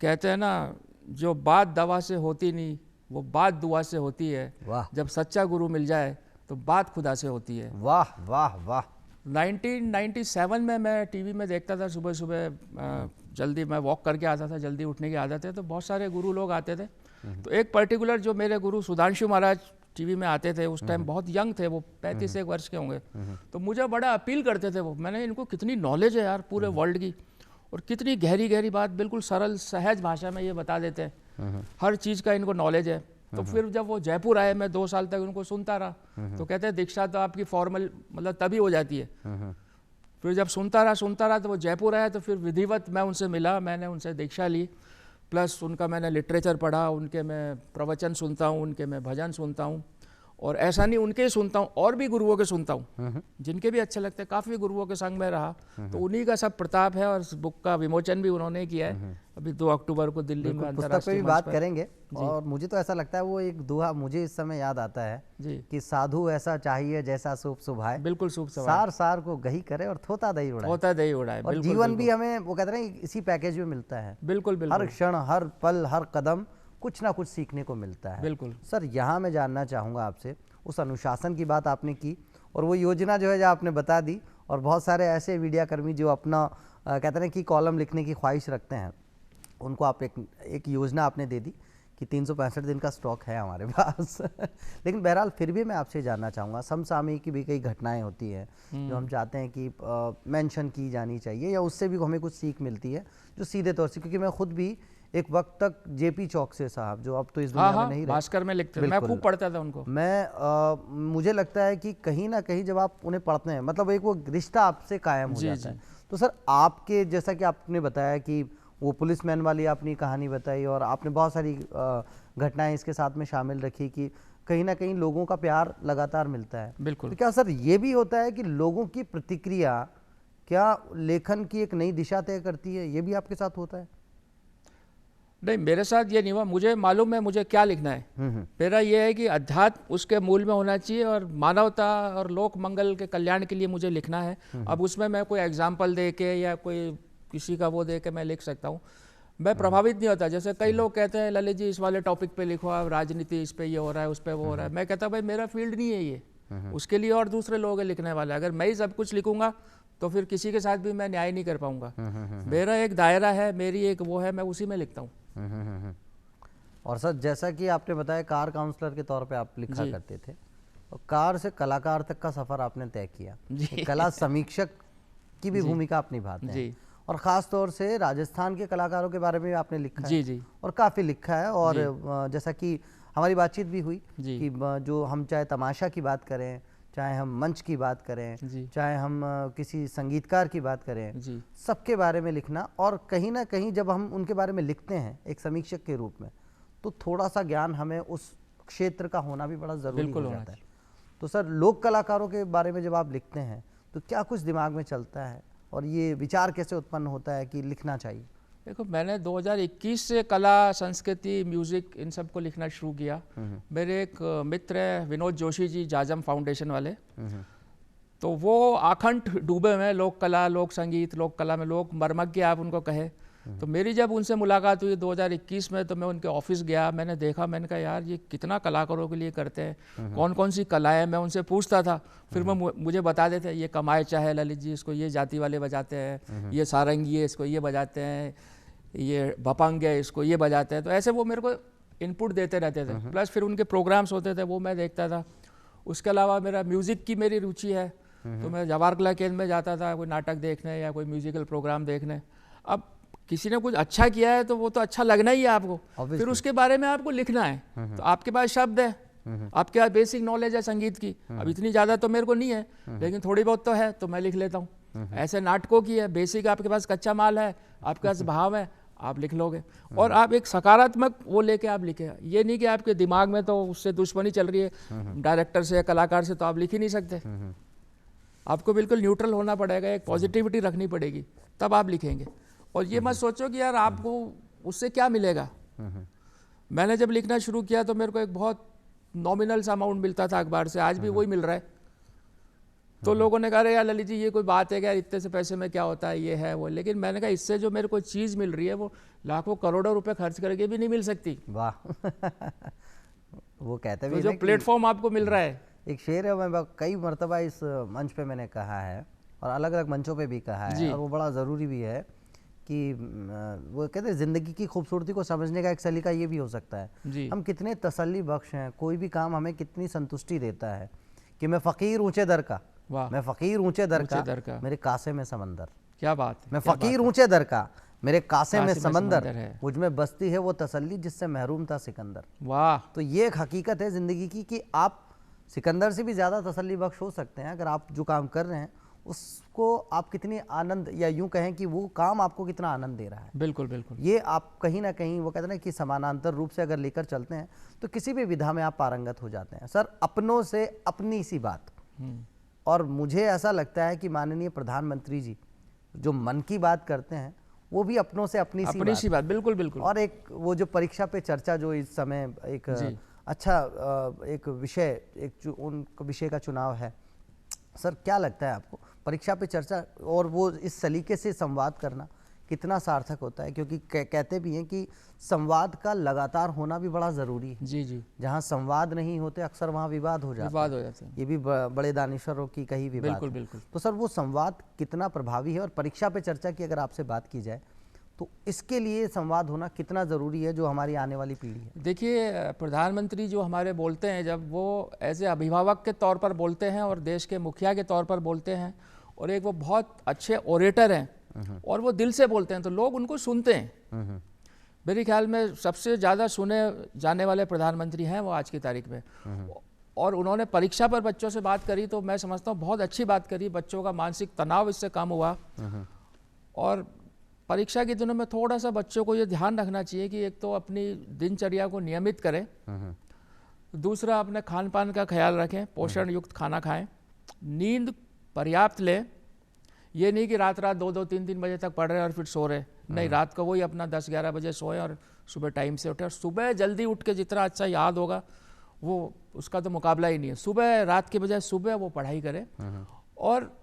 कहते हैं ना, जो बात दवा से होती नहीं, वो बात दुआ से होती है। वाह। जब सच्चा गुरु मिल जाए तो बात खुदा से होती है। वाह वाह वाह। 1997 में मैं टीवी में देखता था, सुबह सुबह जल्दी मैं वॉक करके आता था, जल्दी उठने की आदत है, तो बहुत सारे गुरु लोग आते थे। तो एक पर्टिकुलर जो मेरे गुरु सुधांशु महाराज टीवी में आते थे, उस टाइम बहुत यंग थे, वो 35 वर्ष के होंगे। तो मुझे बड़ा अपील करते थे वो, मैंने इनको कितनी नॉलेज है यार पूरे वर्ल्ड की, और कितनी गहरी गहरी बात बिल्कुल सरल सहज भाषा में ये बता देते हैं, हर चीज़ का इनको नॉलेज है। तो फिर जब वो जयपुर आए, मैं 2 साल तक उनको सुनता रहा। तो कहते हैं दीक्षा तो आपकी फॉर्मल मतलब तभी हो जाती है। फिर जब सुनता रहा तो वो जयपुर आया, तो फिर विधिवत मैं उनसे मिला, मैंने उनसे दीक्षा ली, प्लस उनका मैंने लिटरेचर पढ़ा, उनके मैं प्रवचन सुनता हूँ, उनके मैं भजन सुनता हूँ। और ऐसा नहीं उनके ही सुनता हूँ, और भी गुरुओं के सुनता हूँ, जिनके भी अच्छे लगते हैं। काफ़ी गुरुओं के संग में रहा, तो उन्हीं का सब प्रताप है। और इस बुक का विमोचन भी उन्होंने किया है, अभी 2 अक्टूबर को दिल्ली में पुस्तक पे भी बात करेंगे। और मुझे तो ऐसा लगता है वो एक दोहा मुझे इस समय याद आता है कि साधु ऐसा चाहिए जैसा सूप सुभाए, बिल्कुल सूप सार सार को गही करे और थोता दही उड़ाए। होता दही उड़ाए। और जीवन भी हमें वो कहते हैं इसी पैकेज में मिलता है। बिल्कुल बिल्कुल। हर क्षण, हर पल, हर कदम कुछ ना कुछ सीखने को मिलता है। बिल्कुल। सर यहाँ मैं जानना चाहूँगा आपसे, उस अनुशासन की बात आपने की, और वो योजना जो है जो आपने बता दी, और बहुत सारे ऐसे मीडिया कर्मी जो अपना कहते हैं कि कॉलम लिखने की ख्वाहिश रखते हैं, उनको आप एक योजना आपने दे दी कि 365 दिन का स्टॉक है हमारे पास। लेकिन बहरहाल फिर भी मैं आपसे जानना चाहूँगा, समसामयिक की भी कई घटनाएं होती हैं जो हम चाहते हैं कि मेंशन की जानी चाहिए, या उससे भी हमें कुछ सीख मिलती है जो सीधे तौर से, क्योंकि मैं खुद भी एक वक्त तक जेपी चौक से साहब, जो अब तो इस दुनिया में नहीं रहे, भास्कर में लिखते थे, मैं खूब पढ़ता था उनको। मुझे लगता है कि कहीं ना कहीं जब आप उन्हें पढ़ते हैं, मतलब एक वो रिश्ता आपसे कायम हो जाता है। तो सर आपके, जैसा कि आपने बताया कि वो पुलिसमैन वाली अपनी कहानी बताई, और आपने बहुत सारी घटनाएं इसके साथ में शामिल रखी कि कहीं ना कहीं लोगों का प्यार लगातार मिलता है। बिल्कुल। तो क्या सर ये भी होता है कि लोगों की प्रतिक्रिया क्या लेखन की एक नई दिशा तय करती है? ये भी आपके साथ होता है? नहीं, मेरे साथ ये नहीं हुआ। मुझे मालूम है मुझे क्या लिखना है। मेरा ये है कि अध्यात्म उसके मूल में होना चाहिए, और मानवता और लोक मंगल के कल्याण के लिए मुझे लिखना है। अब उसमें मैं कोई एग्जाम्पल दे के या कोई किसी का वो दे के मैं लिख सकता हूँ, मैं प्रभावित नहीं होता। जैसे कई लोग कहते हैं ललित जी इस वाले टॉपिक पे लिखो, आप राजनीति इस पे ये हो रहा है, उस पे वो हो रहा है। मैं कहता भाई मेरा फील्ड नहीं है ये, उसके लिए और दूसरे लोग हैं लिखने वाले। अगर मैं ही सब कुछ लिखूंगा तो फिर किसी के साथ भी मैं न्याय नहीं कर पाऊंगा। मेरा एक दायरा है, मेरी एक वो है, मैं उसी में लिखता हूँ। और सर जैसा कि आपने बताया कार काउंसलर के तौर पे आप लिखा करते थे, और कार से कलाकार तक का सफर आपने तय किया, कला समीक्षक की भी भूमिका आप निभाते हैं, और ख़ास तौर से राजस्थान के कलाकारों के बारे में आपने लिखा है। और काफ़ी लिखा है। और जैसा कि हमारी बातचीत भी हुई जी। कि जो हम चाहे तमाशा की बात करें, चाहे हम मंच की बात करें, जी। चाहे हम किसी संगीतकार की बात करें, जी। सबके बारे में लिखना, और कहीं ना कहीं जब हम उनके बारे में लिखते हैं एक समीक्षक के रूप में, तो थोड़ा सा ज्ञान हमें उस क्षेत्र का होना भी बड़ा ज़रूरी बिल्कुल हो होना जाता है। तो सर, लोक कलाकारों के बारे में जब आप लिखते हैं तो क्या कुछ दिमाग में चलता है और ये विचार कैसे उत्पन्न होता है कि लिखना चाहिए? देखो, मैंने 2021 से कला, संस्कृति, म्यूज़िक इन सब को लिखना शुरू किया। मेरे एक मित्र हैं विनोद जोशी जी, जाजम फाउंडेशन वाले, तो वो आखंड डूबे हुए हैं लोक कला, लोक संगीत, लोक कला में, लोक मर्मज्ञ आप उनको कहे। तो मेरी जब उनसे मुलाकात हुई 2021 में, तो मैं उनके ऑफिस गया, मैंने देखा, मैंने कहा यार ये कितना कलाकारों के लिए करते हैं, कौन कौन सी कलाएं, मैं उनसे पूछता था, फिर वो मुझे बता देते, ये कमायचा है ललित जी, इसको ये जाति वाले बजाते हैं, ये सारंगी है, इसको ये बजाते हैं, ये भपंग है, इसको ये बजाते हैं। तो ऐसे वो मेरे को इनपुट देते रहते थे। प्लस फिर उनके प्रोग्राम्स होते थे, वो मैं देखता था। उसके अलावा मेरा म्यूज़िक की मेरी रुचि है, तो मैं जवाहर कला केंद्र में जाता था कोई नाटक देखने या कोई म्यूजिकल प्रोग्राम देखने। अब किसी ने कुछ अच्छा किया है तो वो तो अच्छा लगना ही है आपको, फिर उसके बारे में आपको लिखना है। तो आपके पास शब्द है, आपके पास बेसिक नॉलेज है संगीत की, अब इतनी ज़्यादा तो मेरे को नहीं है, लेकिन थोड़ी बहुत तो है, तो मैं लिख लेता हूँ। ऐसे नाटकों की है, बेसिक आपके पास कच्चा माल है, आपके पास भाव है, आप लिख लोगे। और आप एक सकारात्मक वो लेके आप लिखे, ये नहीं कि आपके दिमाग में तो उससे दुश्मनी चल रही है डायरेक्टर से या कलाकार से, तो आप लिख ही नहीं सकते। आपको बिल्कुल न्यूट्रल होना पड़ेगा, एक पॉजिटिविटी रखनी पड़ेगी, तब आप लिखेंगे। और ये मत सोचो कि यार आपको उससे क्या मिलेगा। मैंने जब लिखना शुरू किया तो मेरे को एक बहुत नॉमिनल सा अमाउंट मिलता था अखबार से, आज भी वही मिल रहा है। तो लोगों ने कहा यार ललित जी ये कोई बात है क्या, इतने से पैसे में क्या होता है, ये है वो। लेकिन मैंने कहा इससे जो मेरे को चीज़ मिल रही है वो लाखों करोड़ों रुपए खर्च करके भी नहीं मिल सकती। वाह वो कहते भी तो जो प्लेटफॉर्म आपको मिल रहा है, एक शेर है, मैं कई मरतबा इस मंच पे मैंने कहा है और अलग अलग मंचों पे भी कहा है, और वो बड़ा ज़रूरी भी है कि वो कहते हैं ज़िंदगी की खूबसूरती को समझने का एक सलीका ये भी हो सकता है, हम कितने तसल्ली बख्श हैं, कोई भी काम हमें कितनी संतुष्टि देता है कि मैं फ़कीर ऊंचे दर का, मैं फ़कीर ऊंचे दर का, मेरे कासे में समंदर। क्या बात है, मैं फ़कीर ऊंचे दर का, मेरे कासे में समंदर, मुझ में बसती है वो तसल्ली जिससे महरूम था सिकंदर। वाह। तो ये एक हकीकत है ज़िंदगी की कि आप सिकंदर से भी ज़्यादा तसल्ली बख्श हो सकते हैं अगर आप जो काम कर रहे हैं उसको आप कितनी आनंद, या यूं कहें कि वो काम आपको कितना आनंद दे रहा है। बिल्कुल बिल्कुल। ये आप कहीं ना कहीं वो कहते हैं ना कि समानांतर रूप से अगर लेकर चलते हैं तो किसी भी विधा में आप पारंगत हो जाते हैं। सर, अपनों से अपनी सी बात, और मुझे ऐसा लगता है कि माननीय प्रधानमंत्री जी जो मन की बात करते हैं वो भी अपनों से अपनी सी बात। बिल्कुल बिल्कुल। और एक वो जो परीक्षा पे चर्चा जो इस समय एक अच्छा एक विषय, एक जो उन विषय का चुनाव है, सर क्या लगता है आपको परीक्षा पे चर्चा और वो इस सलीके से संवाद करना कितना सार्थक होता है? क्योंकि कहते भी हैं कि संवाद का लगातार होना भी बड़ा ज़रूरी है। जी जी। जहाँ संवाद नहीं होते अक्सर वहाँ विवाद हो जाता है। ये भी बड़े दानिशरों की कही भी बात है। बिल्कुल। तो सर वो संवाद कितना प्रभावी है, और परीक्षा पे चर्चा की अगर आपसे बात की जाए तो इसके लिए संवाद होना कितना ज़रूरी है जो हमारी आने वाली पीढ़ी है? देखिए, प्रधानमंत्री जो हमारे बोलते हैं, जब वो एज ए अभिभावक के तौर पर बोलते हैं और देश के मुखिया के तौर पर बोलते हैं, और एक वो बहुत अच्छे ओरेटर हैं और वो दिल से बोलते हैं, तो लोग उनको सुनते हैं। मेरे ख्याल में सबसे ज़्यादा सुने जाने वाले प्रधानमंत्री हैं वो आज की तारीख में। और उन्होंने परीक्षा पर बच्चों से बात करी तो मैं समझता हूँ बहुत अच्छी बात करी, बच्चों का मानसिक तनाव इससे कम हुआ। और परीक्षा के दिनों में थोड़ा सा बच्चों को ये ध्यान रखना चाहिए कि एक तो अपनी दिनचर्या को नियमित करें, दूसरा अपने खान पान का ख्याल रखें, पोषण युक्त खाना खाएं, नींद पर्याप्त लें। ये नहीं कि रात 2-2, 3-3 बजे तक पढ़ रहे और फिर सो रहे, नहीं, रात को वही अपना 10-11 बजे सोएं और सुबह टाइम से उठे। और सुबह जल्दी उठ के जितना अच्छा याद होगा वो उसका तो मुकाबला ही नहीं है। सुबह रात के बजाय सुबह वो पढ़ाई करें, और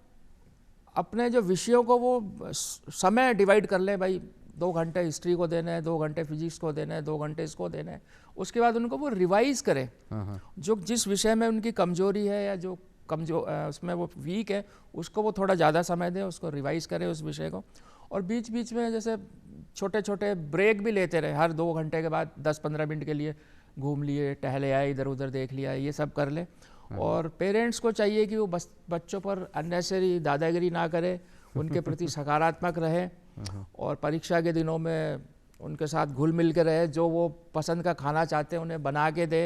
अपने जो विषयों को वो समय डिवाइड कर ले, भाई 2 घंटे हिस्ट्री को देने हैं, 2 घंटे फिजिक्स को देने हैं, 2 घंटे इसको देने हैं। उसके बाद उनको वो रिवाइज करें, जो जिस विषय में उनकी कमजोरी है या जो उसमें वो वीक है उसको वो थोड़ा ज़्यादा समय दें, उसको रिवाइज करें उस विषय को। और बीच बीच में जैसे छोटे छोटे ब्रेक भी लेते रहे, हर 2 घंटे के बाद 10-15 मिनट के लिए घूम लिए, टहले आए, इधर उधर देख लिया, ये सब कर ले। और पेरेंट्स को चाहिए कि वो बच्चों पर अननेसेसरी दादागिरी ना करे, उनके प्रति सकारात्मक रहे, और परीक्षा के दिनों में उनके साथ घुल मिल के रहे, जो वो पसंद का खाना चाहते हैं उन्हें बना के दे।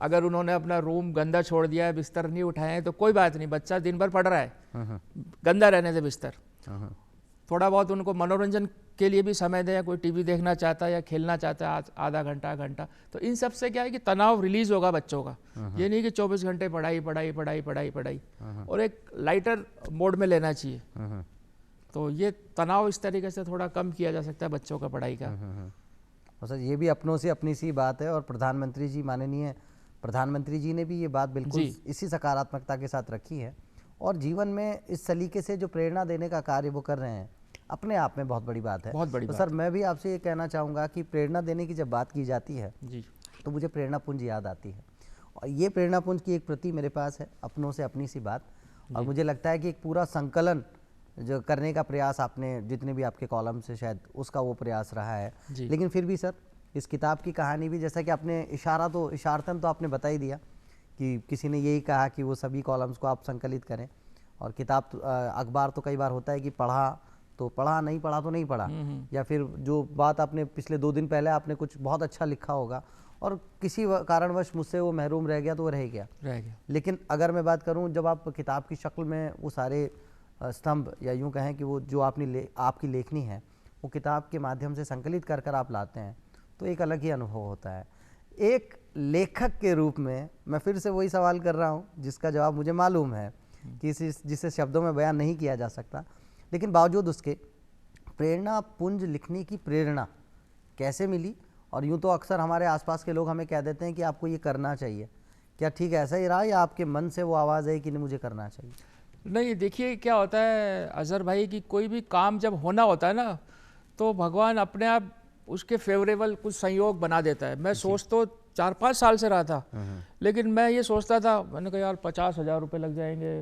अगर उन्होंने अपना रूम गंदा छोड़ दिया है, बिस्तर नहीं उठाए हैं, तो कोई बात नहीं, बच्चा दिन भर पढ़ रहा है, गंदा रहने दे बिस्तर। थोड़ा बहुत उनको मनोरंजन के लिए भी समय दें, कोई टीवी देखना चाहता है या खेलना चाहता है आधा घंटा घंटा, तो इन सब से क्या है कि तनाव रिलीज होगा बच्चों का। ये नहीं कि 24 घंटे पढ़ाई पढ़ाई पढ़ाई पढ़ाई पढ़ाई, और एक लाइटर मोड में लेना चाहिए। तो ये तनाव इस तरीके से थोड़ा कम किया जा सकता है बच्चों का पढ़ाई का। और सर ये भी अपनों से अपनी सी बात है, और प्रधानमंत्री जी, माननीय प्रधानमंत्री जी ने भी ये बात बिल्कुल इसी सकारात्मकता के साथ रखी है, और जीवन में इस सलीके से जो प्रेरणा देने का कार्य वो कर रहे हैं, अपने आप में बहुत बड़ी बात है। बहुत बड़ी तो सर मैं भी आपसे ये कहना चाहूँगा कि प्रेरणा देने की जब बात की जाती है जी, तो मुझे प्रेरणा पुंज याद आती है, और ये प्रेरणा पुंज की एक प्रति मेरे पास है, अपनों से अपनी सी बात। और मुझे लगता है कि एक पूरा संकलन जो करने का प्रयास आपने, जितने भी आपके कॉलम से शायद उसका वो प्रयास रहा है, लेकिन फिर भी सर इस किताब की कहानी भी, जैसा कि आपने इशारतन तो आपने बता ही दिया कि किसी ने यही कहा कि वो सभी कॉलम्स को आप संकलित करें, और किताब अखबार तो कई बार होता है कि पढ़ा तो पढ़ा, नहीं पढ़ा तो नहीं पढ़ा, या फिर जो बात आपने पिछले 2 दिन पहले आपने कुछ बहुत अच्छा लिखा होगा और किसी कारणवश मुझसे वो महरूम रह गया तो वो रह गया। लेकिन अगर मैं बात करूं, जब आप किताब की शक्ल में वो सारे स्तंभ, या यूं कहें कि वो जो आपकी लेखनी है वो किताब के माध्यम से संकलित कर कर आप लाते हैं, तो एक अलग ही अनुभव होता है। एक लेखक के रूप में मैं फिर से वही सवाल कर रहा हूँ जिसका जवाब मुझे मालूम है कि जिसे शब्दों में बयान नहीं किया जा सकता, लेकिन बावजूद उसके प्रेरणा पुंज लिखने की प्रेरणा कैसे मिली? और यूँ तो अक्सर हमारे आसपास के लोग हमें कह देते हैं कि आपको ये करना चाहिए, क्या ठीक ऐसा ही रहा, या आपके मन से वो आवाज़ है कि नहीं मुझे करना चाहिए? नहीं, देखिए क्या होता है अजहर भाई कि कोई भी काम जब होना होता है ना, तो भगवान अपने आप उसके फेवरेबल कुछ संयोग बना देता है। मैं सोच तो 4-5 साल से रहा था, लेकिन मैं ये सोचता था, मैंने कहा यार 50,000 रुपये लग जाएंगे,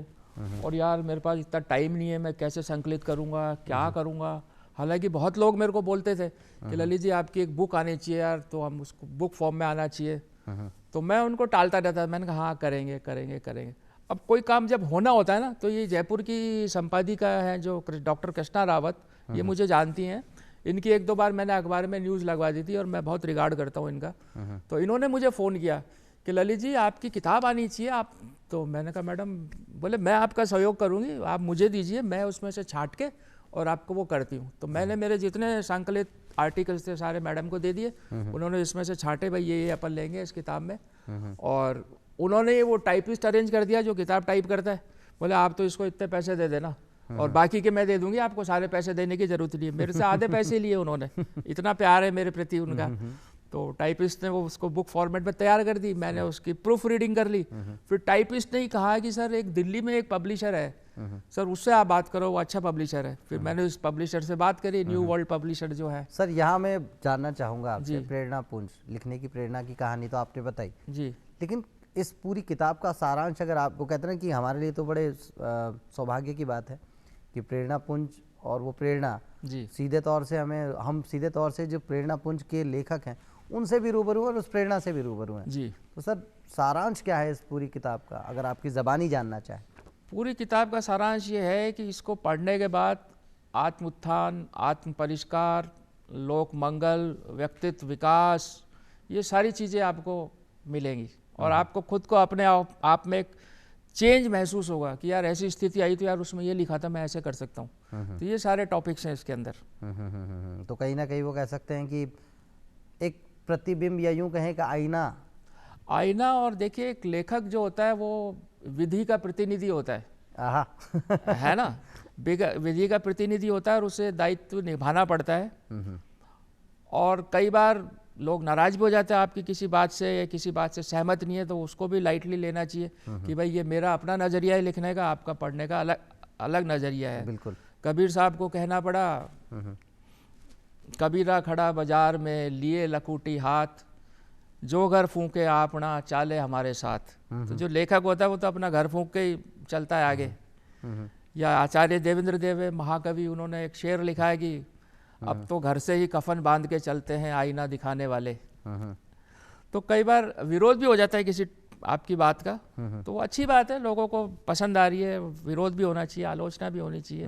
और यार मेरे पास इतना टाइम नहीं है, मैं कैसे संकलित करूँगा, क्या करूँगा। हालांकि बहुत लोग मेरे को बोलते थे कि ललित जी आपकी एक बुक आनी चाहिए यार, तो हम उसको बुक फॉर्म में आना चाहिए, तो मैं उनको टालता रहता। मैंने कहा हाँ करेंगे करेंगे करेंगे। अब कोई काम जब होना होता है ना, तो ये जयपुर की संपादिका है जो डॉक्टर कृष्णा रावत, ये मुझे जानती हैं, इनकी 1-2 बार मैंने अखबार में न्यूज़ लगवा दी थी, और मैं बहुत रिगार्ड करता हूँ इनका। तो इन्होंने मुझे फ़ोन किया कि ललित जी आपकी किताब आनी चाहिए आप। तो मैंने कहा मैडम, बोले मैं आपका सहयोग करूँगी, आप मुझे दीजिए, मैं उसमें से छाँट के और आपको वो करती हूँ। तो मैंने मेरे जितने संकलित आर्टिकल्स थे सारे मैडम को दे दिए, उन्होंने इसमें से छाँटे, भाई ये अपन लेंगे इस किताब में, और उन्होंने वो टाइपिस्ट अरेंज कर दिया जो किताब टाइप करता है। बोले आप तो इसको इतने पैसे दे देना, और बाकी के मैं दे दूंगी, आपको सारे पैसे देने की जरूरत नहीं है। मेरे से आधे पैसे लिए उन्होंने, इतना प्यार है मेरे प्रति उनका। तो टाइपिस्ट ने वो उसको बुक फॉर्मेट में तैयार कर दी, मैंने उसकी प्रूफ रीडिंग कर ली। फिर टाइपिस्ट ने ही कहा कि सर एक दिल्ली में एक पब्लिशर है सर, उससे आप बात करो, वो अच्छा पब्लिशर है। फिर मैंने उस पब्लिशर से बात करी, न्यू वर्ल्ड पब्लिशर जो है। सर यहाँ मैं जानना चाहूँगा आपसे, प्रेरणा पुंज लिखने की प्रेरणा की कहानी तो आपने बताई जी, लेकिन इस पूरी किताब का सारांश अगर आप, वो कहते हैं कि हमारे लिए तो बड़े सौभाग्य की बात है कि प्रेरणा पुंज और वो प्रेरणा जी, सीधे तौर से हम सीधे तौर से जो प्रेरणा पुंज के लेखक हैं उनसे भी रूबरू और उस प्रेरणा से भी रूबरू हैं जी। तो सर सारांश क्या है इस पूरी किताब का, अगर आपकी ज़बानी जानना चाहें? पूरी किताब का सारांश ये है कि इसको पढ़ने के बाद आत्म उत्थान, आत्म परिष्कार, लोक मंगल, व्यक्तित्व विकास, ये सारी चीज़ें आपको मिलेंगी, और आपको खुद को अपने आप में एक चेंज महसूस होगा कि यार ऐसी स्थिति आई तो यार उसमें ये लिखा था, मैं ऐसे कर सकता हूँ। तो ये सारे टॉपिक्स हैं इसके अंदर। तो कहीं ना कहीं वो कह सकते हैं कि एक प्रतिबिंब, या यूं कहें कि आईना। और देखिए एक लेखक जो होता है वो विधि का प्रतिनिधि होता है। है ना, विधि का प्रतिनिधि होता है, और उसे दायित्व निभाना पड़ता है। और कई बार लोग नाराज भी हो जाते हैं आपकी किसी बात से, या किसी बात से सहमत नहीं है, तो उसको भी लाइटली लेना चाहिए कि भाई ये मेरा अपना नज़रिया है लिखने का, आपका पढ़ने का अलग नज़रिया है। बिल्कुल। कबीर साहब को कहना पड़ा, कबीरा खड़ा बाजार में लिए लकूटी हाथ, जो घर फूंके आपना चाले हमारे साथ। तो जो लेखक होता है वो तो अपना घर फूंक के ही चलता है आगे। या आचार्य देवेंद्र देव महाकवि, उन्होंने एक शेर लिखा है कि अब तो घर से ही कफन बांध के चलते हैं आईना दिखाने वाले। तो कई बार विरोध भी हो जाता है किसी आपकी बात का, तो वो अच्छी बात है, लोगों को पसंद आ रही है, विरोध भी होना चाहिए, आलोचना भी होनी चाहिए।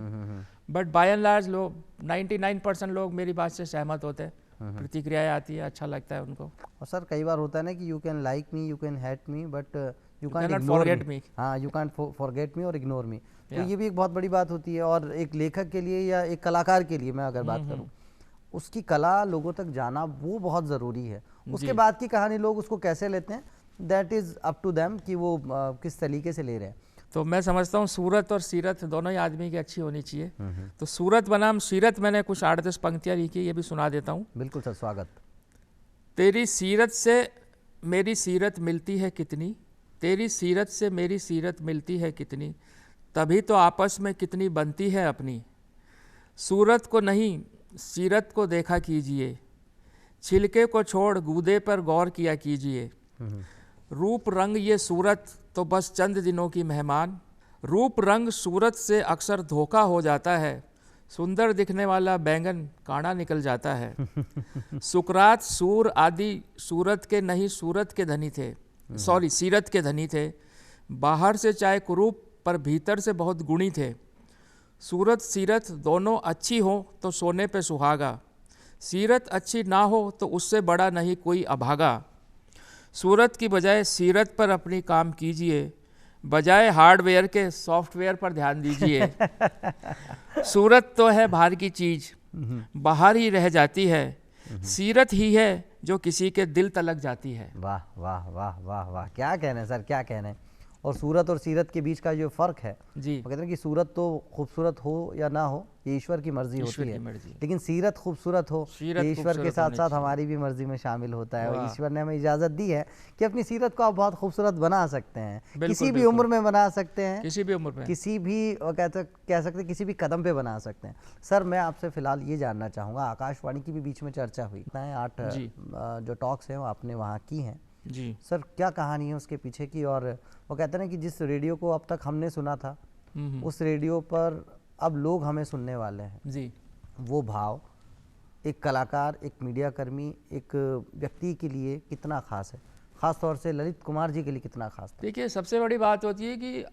बट बाय एंड लार्ज लोग 99% लोग मेरी बात से सहमत होते हैं, प्रतिक्रियाएं आती है, अच्छा लगता है उनको। और सर कई बार होता है ना कि you can like me, you can hate me, but you can cannot ignore forget me. me। हाँ, यू कैन फॉरगेट मी और इग्नोर मी। तो Yeah। ये भी एक बहुत बड़ी बात होती है। और एक लेखक के लिए या एक कलाकार के लिए मैं अगर बात करूँ, उसकी कला लोगों तक जाना वो बहुत ज़रूरी है। उसके बाद की कहानी लोग उसको कैसे लेते हैं, that is up to them कि वो किस तरीके से ले रहे हैं। तो मैं समझता हूँ सूरत और सीरत दोनों ही आदमी की अच्छी होनी चाहिए। तो सूरत बनाम सीरत मैंने कुछ 8-10 पंक्तियाँ लिखी, ये भी सुना देता हूँ। बिल्कुल सर, स्वागत। तेरी सीरत से मेरी सीरत मिलती है कितनी, तेरी सीरत से मेरी सीरत मिलती है कितनी, तभी तो आपस में कितनी बनती है अपनी। सूरत को नहीं सीरत को देखा कीजिए, छिलके को छोड़ गूदे पर गौर किया कीजिए। रूप रंग ये सूरत तो बस चंद दिनों की मेहमान, रूप रंग सूरत से अक्सर धोखा हो जाता है, सुंदर दिखने वाला बैंगन काड़ा निकल जाता है। सुकरात सूर आदि सूरत के नहीं सूरत के धनी थे, सॉरी सीरत के धनी थे। बाहर से चाहे कुरूप पर भीतर से बहुत गुणी थे। सूरत सीरत दोनों अच्छी हो तो सोने पे सुहागा, सीरत अच्छी ना हो तो उससे बड़ा नहीं कोई अभागा। सूरत की बजाय सीरत पर अपनी काम कीजिए, बजाय हार्डवेयर के सॉफ्टवेयर पर ध्यान दीजिए। सूरत तो है बाहर की चीज़, बाहर ही रह जाती है, सीरत ही है जो किसी के दिल तलक जाती है। वाह वाह वाह वाह वाह, क्या कहने हैं सर, क्या कहने हैं। और सूरत और सीरत के बीच का जो फ़र्क है जी, वो कहते हैं कि सूरत तो खूबसूरत हो या ना हो, ये ईश्वर की मर्जी होती है, लेकिन सीरत खूबसूरत हो ये ईश्वर के साथ साथ हमारी भी मर्जी में शामिल होता है। और ईश्वर ने हमें इजाज़त दी है कि अपनी सीरत को आप बहुत खूबसूरत बना सकते हैं, किसी भी उम्र में बना सकते हैं, किसी भी उम्र में, किसी भी कह सकते हैं किसी भी कदम पे बना सकते हैं। सर मैं आपसे फ़िलहाल ये जानना चाहूँगा, आकाशवाणी की भी बीच में चर्चा हुई, 8 जो टॉक्स हैं वो आपने वहाँ की हैं जी सर, क्या कहानी है उसके पीछे की। और वो कहते हैं कि जिस रेडियो को अब तक हमने सुना था उस रेडियो पर अब लोग हमें सुनने वाले हैं जी, वो भाव एक कलाकार, एक मीडिया कर्मी, एक व्यक्ति के लिए कितना खास है, खास तौर से ललित कुमार जी के लिए कितना खास था। देखिए सबसे बड़ी बात होती है कि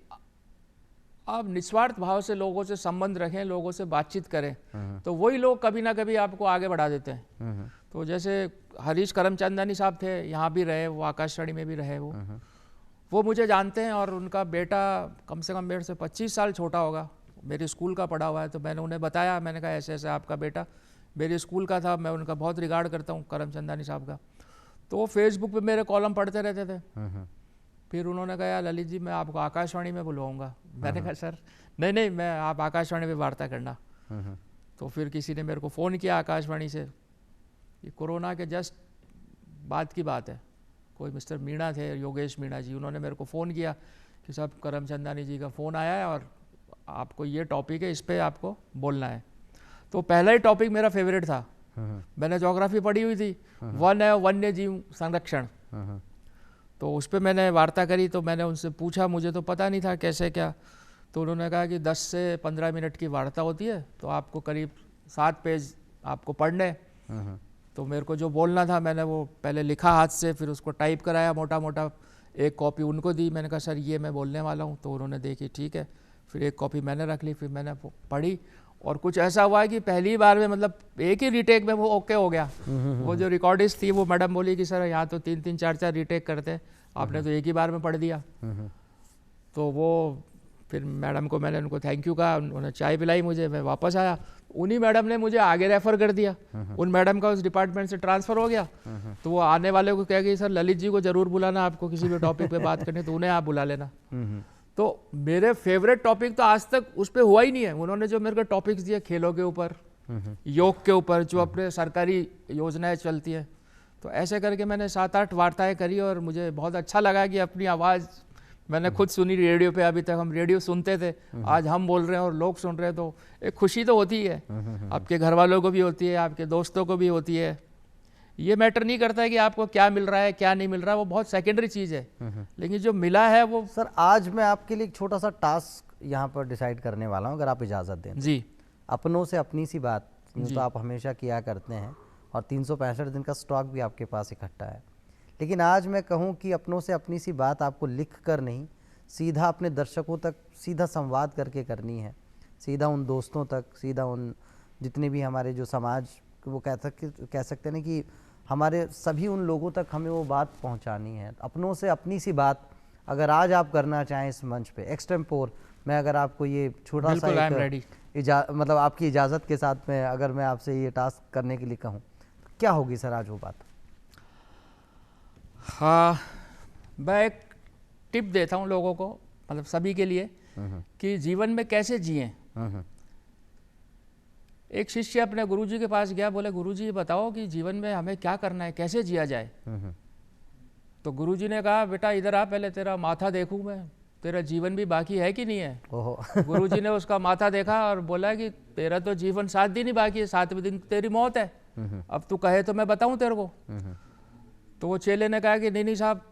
आप निस्वार्थ भाव से लोगों से संबंध रखें, लोगों से बातचीत करें, तो वही लोग कभी ना कभी आपको आगे बढ़ा देते हैं। तो जैसे हरीश करमचंदानी साहब थे, यहाँ भी रहे, वो आकाशवाणी में भी रहे, वो मुझे जानते हैं। और उनका बेटा कम से कम मेरे से 25 साल छोटा होगा, मेरे स्कूल का पढ़ा हुआ है। तो मैंने उन्हें बताया, मैंने कहा ऐसे ऐसे आपका बेटा मेरे स्कूल का था, मैं उनका बहुत रिगार्ड करता हूँ करमचंदानी साहब का। तो वो फेसबुक पे मेरे कॉलम पढ़ते रहते थे। फिर उन्होंने कहा यार ललित जी मैं आपको आकाशवाणी में बुलवाऊंगा। मैंने कहा सर नहीं नहीं, मैं आप आकाशवाणी में वार्ता करना। तो फिर किसी ने मेरे को फ़ोन किया आकाशवाणी से, ये कोरोना के जस्ट बाद की बात है, कोई मिस्टर मीणा थे, योगेश मीणा जी, उन्होंने मेरे को फ़ोन किया कि साहब करमचंदानी जी का फ़ोन आया है और आपको ये टॉपिक है, इस पर आपको बोलना है। तो पहला ही टॉपिक मेरा फेवरेट था, मैंने ज्योग्राफी पढ़ी हुई थी, वन है वन्य जीव संरक्षण। तो उस पर मैंने वार्ता करी। तो मैंने उनसे पूछा, मुझे तो पता नहीं था कैसे क्या। तो उन्होंने कहा कि 10 से 15 मिनट की वार्ता होती है, तो आपको करीब 7 पेज आपको पढ़ने। तो मेरे को जो बोलना था मैंने वो पहले लिखा हाथ से, फिर उसको टाइप कराया मोटा मोटा, एक कॉपी उनको दी। मैंने कहा सर ये मैं बोलने वाला हूँ। तो उन्होंने देखी ठीक है, फिर एक कॉपी मैंने रख ली, फिर मैंने पढ़ी। और कुछ ऐसा हुआ कि पहली बार में मतलब एक ही रीटेक में वो ओके हो गया। वो जो रिकॉर्डिस्ट थी वो मैडम बोली कि सर यहाँ तो 3-3 4-4 रीटेक करते हैं, आपने तो एक ही बार में पढ़ दिया। तो वो फिर मैडम को मैंने उनको थैंक यू कहा, उन्होंने चाय पिलाई मुझे, मैं वापस आया। उन्हीं मैडम ने मुझे आगे रेफ़र कर दिया, उन मैडम का उस डिपार्टमेंट से ट्रांसफ़र हो गया। तो वो आने वाले को कह गई सर ललित जी को ज़रूर बुलाना, आपको किसी भी टॉपिक पे बात करनी तो उन्हें आप बुला लेना। तो मेरे फेवरेट टॉपिक तो आज तक उस पर हुआ ही नहीं है। उन्होंने जो मेरे को टॉपिक्स दिए, खेलों के ऊपर, योग के ऊपर, जो अपने सरकारी योजनाएं चलती हैं, तो ऐसे करके मैंने 7-8 वार्ताएं करी। और मुझे बहुत अच्छा लगा कि अपनी आवाज़ मैंने खुद सुनी रेडियो पे। अभी तक हम रेडियो सुनते थे, आज हम बोल रहे हैं और लोग सुन रहे हैं, तो एक खुशी तो होती है, आपके घर वालों को भी होती है, आपके दोस्तों को भी होती है। ये मैटर नहीं करता है कि आपको क्या मिल रहा है क्या नहीं मिल रहा है, वो बहुत सेकेंडरी चीज़ है, लेकिन जो मिला है वो। सर आज मैं आपके लिए एक छोटा सा टास्क यहाँ पर डिसाइड करने वाला हूँ, अगर आप इजाज़त दें जी। अपनों से अपनी सी बात तो आप हमेशा किया करते हैं और 365 दिन का स्टॉक भी आपके पास इकट्ठा है, लेकिन आज मैं कहूँ कि अपनों से अपनी सी बात आपको लिख कर नहीं, सीधा अपने दर्शकों तक सीधा संवाद करके करनी है, सीधा उन दोस्तों तक, सीधा उन जितने भी हमारे जो समाज वो कह सकते हैं ना कि हमारे सभी उन लोगों तक हमें वो बात पहुंचानी है, अपनों से अपनी सी बात अगर आज आप करना चाहें इस मंच पे एक्सटेम्पोर, मैं अगर आपको ये छोटा सा मतलब आपकी इजाज़त के साथ में अगर मैं आपसे ये टास्क करने के लिए कहूँ तो क्या होगी सर आज वो बात? हाँ, मैं एक टिप देता हूँ लोगों को, मतलब सभी के लिए, कि जीवन में कैसे जिएं। एक शिष्य अपने गुरुजी के पास गया, बोले गुरुजी ये बताओ कि जीवन में हमें क्या करना है, कैसे जिया जाए। तो गुरुजी ने कहा बेटा इधर आ, पहले तेरा माथा देखूं मैं, तेरा जीवन भी बाकी है कि नहीं है। गुरुजी ने उसका माथा देखा और बोला कि तेरा तो जीवन 7 दिन ही बाकी है, 7वें दिन तेरी मौत है, अब तू कहे तो मैं बताऊं तेरे को। तो वो चेले ने कहा कि नहीं साहब,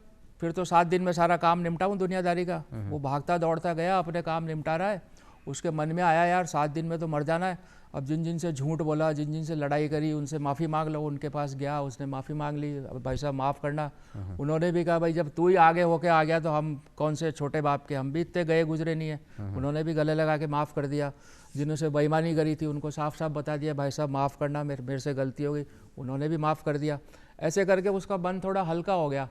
फिर तो 7 दिन में सारा काम निपटाऊं दुनियादारी का। वो भागता दौड़ता गया, अपने काम निपटा रहा है। उसके मन में आया यार 7 दिन में तो मर जाना है, अब जिन जिन से झूठ बोला, जिन जिन से लड़ाई करी, उनसे माफ़ी मांग लो। उनके पास गया, उसने माफ़ी मांग ली, अब भाई साहब माफ़ करना। उन्होंने भी कहा भाई जब तू ही आगे होके आ गया तो हम कौन से छोटे बाप के, हम भी इतने गए गुजरे नहीं है। उन्होंने भी गले लगा के माफ़ कर दिया। जिन्होंने बेईमानी करी थी उनको साफ साफ बता दिया भाई साहब माफ़ करना, मेरे से गलती हो गई, उन्होंने भी माफ़ कर दिया। ऐसे करके उसका मन थोड़ा हल्का हो गया।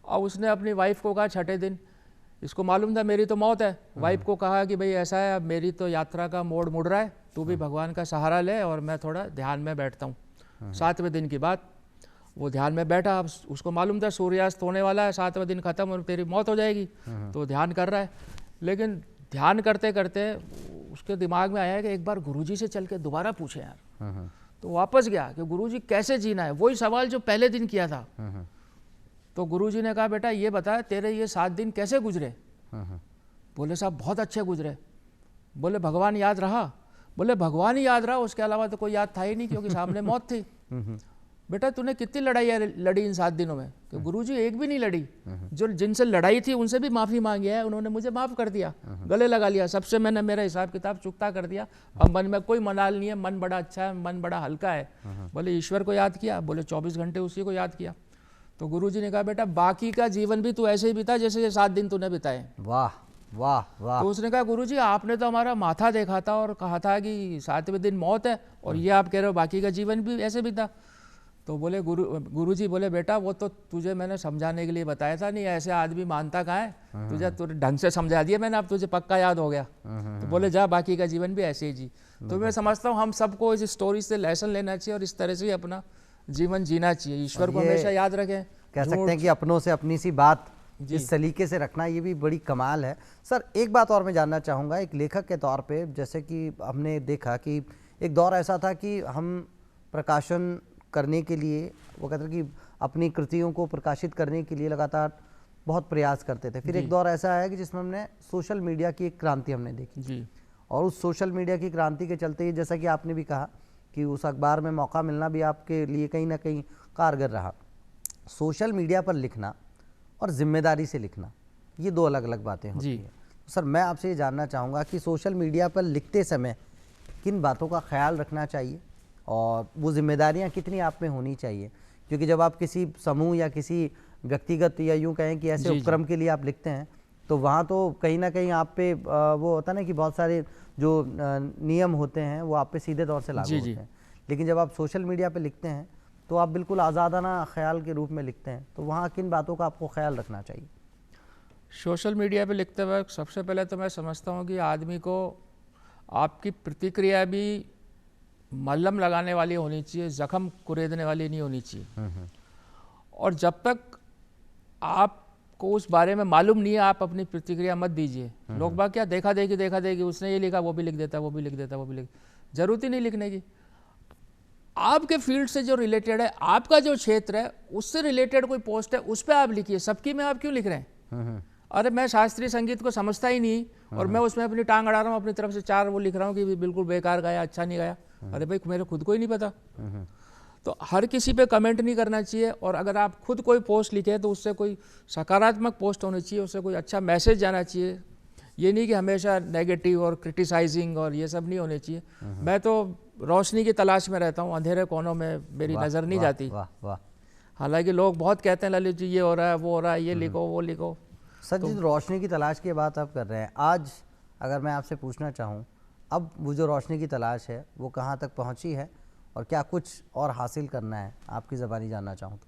और उसने अपनी वाइफ को कहा 6ठे दिन, इसको मालूम था मेरी तो मौत है, वाइफ को कहा कि भाई ऐसा है, अब मेरी तो यात्रा का मोड़ मुड़ रहा है, तू भी भगवान का सहारा ले और मैं थोड़ा ध्यान में बैठता हूँ। 7वें दिन की बात, वो ध्यान में बैठा। अब उसको मालूम था सूर्यास्त होने वाला है, 7वां दिन खत्म और तेरी मौत हो जाएगी, तो ध्यान कर रहा है। लेकिन ध्यान करते करते उसके दिमाग में आया कि एक बार गुरुजी से चल के दोबारा पूछे यार। तो वापस गया कि गुरुजी कैसे जीना है, वही सवाल जो पहले दिन किया था। तो गुरुजी ने कहा बेटा ये बता तेरे ये 7 दिन कैसे गुजरे। बोले साहब बहुत अच्छे गुजरे। बोले भगवान याद रहा। बोले भगवान ही याद रहा, उसके अलावा तो कोई याद था ही नहीं, क्योंकि सामने मौत थी। बेटा तूने कितनी लड़ाई लड़ी इन 7 दिनों में? कि गुरुजी एक भी नहीं लड़ी, जो जिनसे लड़ाई थी उनसे भी माफ़ी मांगी है, उन्होंने मुझे माफ़ कर दिया, गले लगा लिया, सबसे मैंने मेरा हिसाब किताब चुकता कर दिया, अब मन में कोई मलाल नहीं है, मन बड़ा अच्छा है, मन बड़ा हल्का है। बोले ईश्वर को याद किया? बोले 24 घंटे उसी को याद किया। तो गुरुजी ने कहा बेटा बाकी का जीवन भी तू ऐसे ही बिता जैसे ये 7 दिन तूने बिताए। वाह वाह वाह। तो उसने कहा गुरुजी आपने तो हमारा माथा देखा था और कहा था कि 7वें दिन मौत है, और ये आप कह रहे हो बाकी का जीवन भी ऐसे बीता। तो बोले गुरुजी बोले बेटा वो तो तुझे मैंने समझाने के लिए बताया था, नहीं ऐसे आदमी मानता कहाँ है, तुझे ढंग से समझा दिया मैंने, अब तुझे पक्का याद हो गया। तो बोले जा बाकी का जीवन भी ऐसे ही जी। तो मैं समझता हूँ हम सबको इस स्टोरी से लेसन लेना चाहिए और इस तरह से अपना जीवन जीना चाहिए। ईश्वर को हमेशा याद रखें। कह सकते हैं कि अपनों से अपनी सी बात इस सलीके से रखना, ये भी बड़ी कमाल है। सर एक बात और मैं जानना चाहूँगा, एक लेखक के तौर पे, जैसे कि हमने देखा कि एक दौर ऐसा था कि हम प्रकाशन करने के लिए, वो कहते हैं कि अपनी कृतियों को प्रकाशित करने के लिए लगातार बहुत प्रयास करते थे। फिर एक दौर ऐसा आया कि जिसमें हमने सोशल मीडिया की एक क्रांति हमने देखी जी। और उस सोशल मीडिया की क्रांति के चलते ही, जैसा कि आपने भी कहा कि उस अखबार में मौका मिलना भी आपके लिए कहीं ना कहीं कारगर रहा। सोशल मीडिया पर लिखना और जिम्मेदारी से लिखना, ये 2 अलग अलग बातें होती हैं। सर मैं आपसे ये जानना चाहूँगा कि सोशल मीडिया पर लिखते समय किन बातों का ख्याल रखना चाहिए और वो जिम्मेदारियाँ कितनी आप में होनी चाहिए? क्योंकि जब आप किसी समूह या किसी व्यक्तिगत या यूँ कहें कि ऐसे उपक्रम के लिए आप लिखते हैं, तो वहाँ तो कहीं ना कहीं आप पे वो होता है ना कि बहुत सारे जो नियम होते हैं वो आप पे सीधे तौर से लागू होते हैं। लेकिन जब आप सोशल मीडिया पे लिखते हैं तो आप बिल्कुल आज़ादाना ख्याल के रूप में लिखते हैं, तो वहाँ किन बातों का आपको ख्याल रखना चाहिए? सोशल मीडिया पे लिखते वक्त सबसे पहले तो मैं समझता हूँ कि आदमी को आपकी प्रतिक्रिया भी मलहम लगाने वाली होनी चाहिए, ज़ख्म कुरेदने वाली नहीं होनी चाहिए। और जब तक आपको उस बारे में मालूम नहीं है आप अपनी प्रतिक्रिया मत दीजिए। लोग बाग क्या देखा देखी उसने ये लिखा वो भी लिख देता, वो भी लिख देता, वो भी लिख, जरूरत ही नहीं लिखने की। आपके फील्ड से जो रिलेटेड है, आपका जो क्षेत्र है उससे रिलेटेड कोई पोस्ट है उस पर आप लिखिए। सबकी में आप क्यों लिख रहे हैं? अरे मैं शास्त्रीय संगीत को समझता ही नहीं और मैं उसमें अपनी टांग अड़ा रहा हूँ, अपनी तरफ से 4 वो लिख रहा हूँ कि बिल्कुल बेकार गाया, अच्छा नहीं गाया। अरे भाई मेरे खुद को ही नहीं पता। तो हर किसी पे कमेंट नहीं करना चाहिए। और अगर आप खुद कोई पोस्ट लिखे तो उससे कोई सकारात्मक पोस्ट होनी चाहिए, उससे कोई अच्छा मैसेज जाना चाहिए। ये नहीं कि हमेशा नेगेटिव और क्रिटिसाइजिंग और ये सब नहीं होने चाहिए। मैं तो रोशनी की तलाश में रहता हूँ, अंधेरे कोनों में मेरी नज़र नहीं जाती। हालांकि लोग बहुत कहते हैं ललित जी ये हो रहा है वो हो रहा है, ये लिखो वो लिखो। सर जिस रोशनी की तलाश की बात आप कर रहे हैं, आज अगर मैं आपसे पूछना चाहूँ अब वो जो रोशनी की तलाश है वो कहाँ तक पहुँची है और क्या कुछ और हासिल करना है, आपकी ज़बानी जानना चाहूँ तो?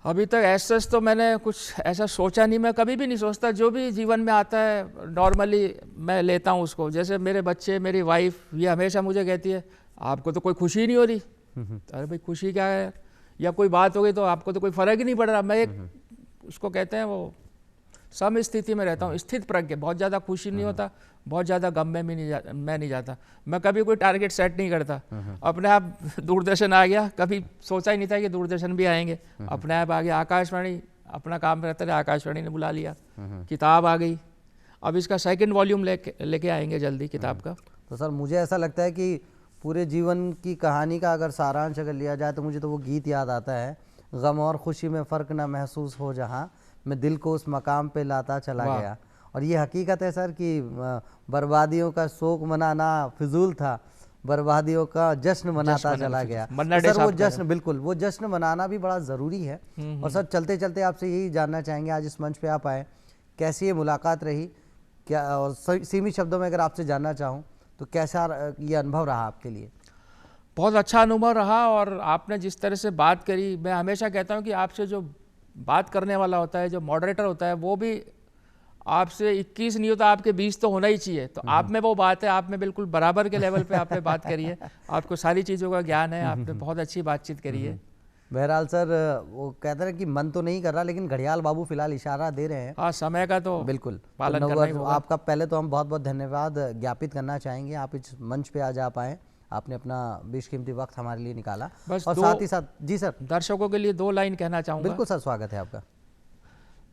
अभी तक ऐसा तो मैंने कुछ ऐसा सोचा नहीं, मैं कभी भी नहीं सोचता, जो भी जीवन में आता है नॉर्मली मैं लेता हूँ उसको। जैसे मेरे बच्चे, मेरी वाइफ, ये हमेशा मुझे कहती है आपको तो कोई खुशी नहीं हो रही। अरे भाई खुशी क्या है, या कोई बात हो गई तो आपको तो कोई फ़र्क ही नहीं पड़ रहा। मैं एक उसको कहते हैं वो सम स्थिति में रहता हूँ, स्थित प्रज्ञ। बहुत ज़्यादा खुशी नहीं होता, बहुत ज़्यादा गम में भी मैं नहीं जाता। मैं कभी कोई टारगेट सेट नहीं करता, अपने आप दूरदर्शन आ गया, कभी सोचा ही नहीं था कि दूरदर्शन भी आएंगे, अपने आप आ गया। आकाशवाणी अपना काम रहता है, आकाशवाणी ने बुला लिया, किताब आ गई। अब इसका सेकंड वॉल्यूम लेके आएंगे जल्दी किताब का। तो सर मुझे ऐसा लगता है कि पूरे जीवन की कहानी का अगर सारांश अगर लिया जाए तो मुझे तो वो गीत याद आता है, गम और खुशी में फ़र्क ना महसूस हो जहाँ, मैं दिल को उस मकाम पे लाता चला गया। और ये हकीकत है सर कि बर्बादियों का शोक मनाना फिजूल था, बर्बादियों का जश्न मनाता चला गया। तो सर वो जश्न, बिल्कुल वो जश्न मनाना भी बड़ा ज़रूरी है। और सर चलते चलते आपसे यही जानना चाहेंगे, आज इस मंच पे आप आए, कैसी ये मुलाकात रही, क्या, और सीमित शब्दों में अगर आपसे जानना चाहूँ तो कैसा ये अनुभव रहा आपके लिए? बहुत अच्छा अनुभव रहा। और आपने जिस तरह से बात करी, मैं हमेशा कहता हूँ कि आपसे जो बात करने वाला होता है, जो मॉडरेटर होता है, वो भी आपसे 21 नहीं होता, आपके 20 तो होना ही चाहिए। तो आप में वो बात है, आप में बिल्कुल बराबर के लेवल पे आपने बात करी है, आपको सारी चीज़ों का ज्ञान है, आपने बहुत अच्छी बातचीत करी है। बहरहाल सर वो कहते हैं कि मन तो नहीं कर रहा, लेकिन घड़ियाल बाबू फिलहाल इशारा दे रहे हैं। हाँ, समय का तो बिल्कुल पालन करना ही होगा। आपका पहले तो हम बहुत बहुत धन्यवाद ज्ञापित करना चाहेंगे, आप इस मंच पे आज आप आए, आपने अपना बेशकीमती वक्त हमारे लिए निकाला। बस और साथ ही साथ जी सर, दर्शकों के लिए 2 लाइन कहना चाहूँगा। बिल्कुल सर, स्वागत है आपका।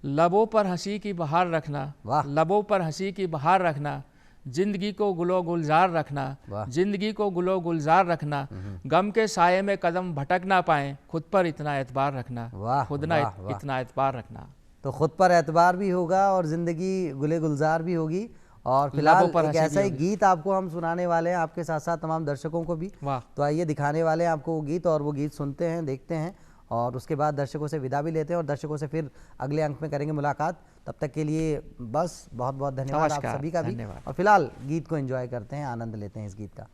लबों पर हंसी की बहार रखना, लबों पर हंसी की बहार रखना, जिंदगी को गुलो गुलजार रखना, जिंदगी को गुलो गुलजार रखना, गम के साये में कदम भटक ना पाए, खुद पर इतना एतबार रखना, खुद ना इतना एतबार रखना। तो खुद पर एतबार भी होगा और जिंदगी गुले गुलजार भी होगी। और फिलहाल एक ऐसा ही गीत आपको हम सुनाने वाले हैं, आपके साथ साथ तमाम दर्शकों को भी। तो आइए दिखाने वाले हैं आपको वो गीत, और वो गीत सुनते हैं, देखते हैं, और उसके बाद दर्शकों से विदा भी लेते हैं और दर्शकों से फिर अगले अंक में करेंगे मुलाकात। तब तक के लिए बस बहुत बहुत धन्यवाद आप सभी का भी। और फिलहाल गीत को एंजॉय करते हैं, आनंद लेते हैं इस गीत का।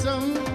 संग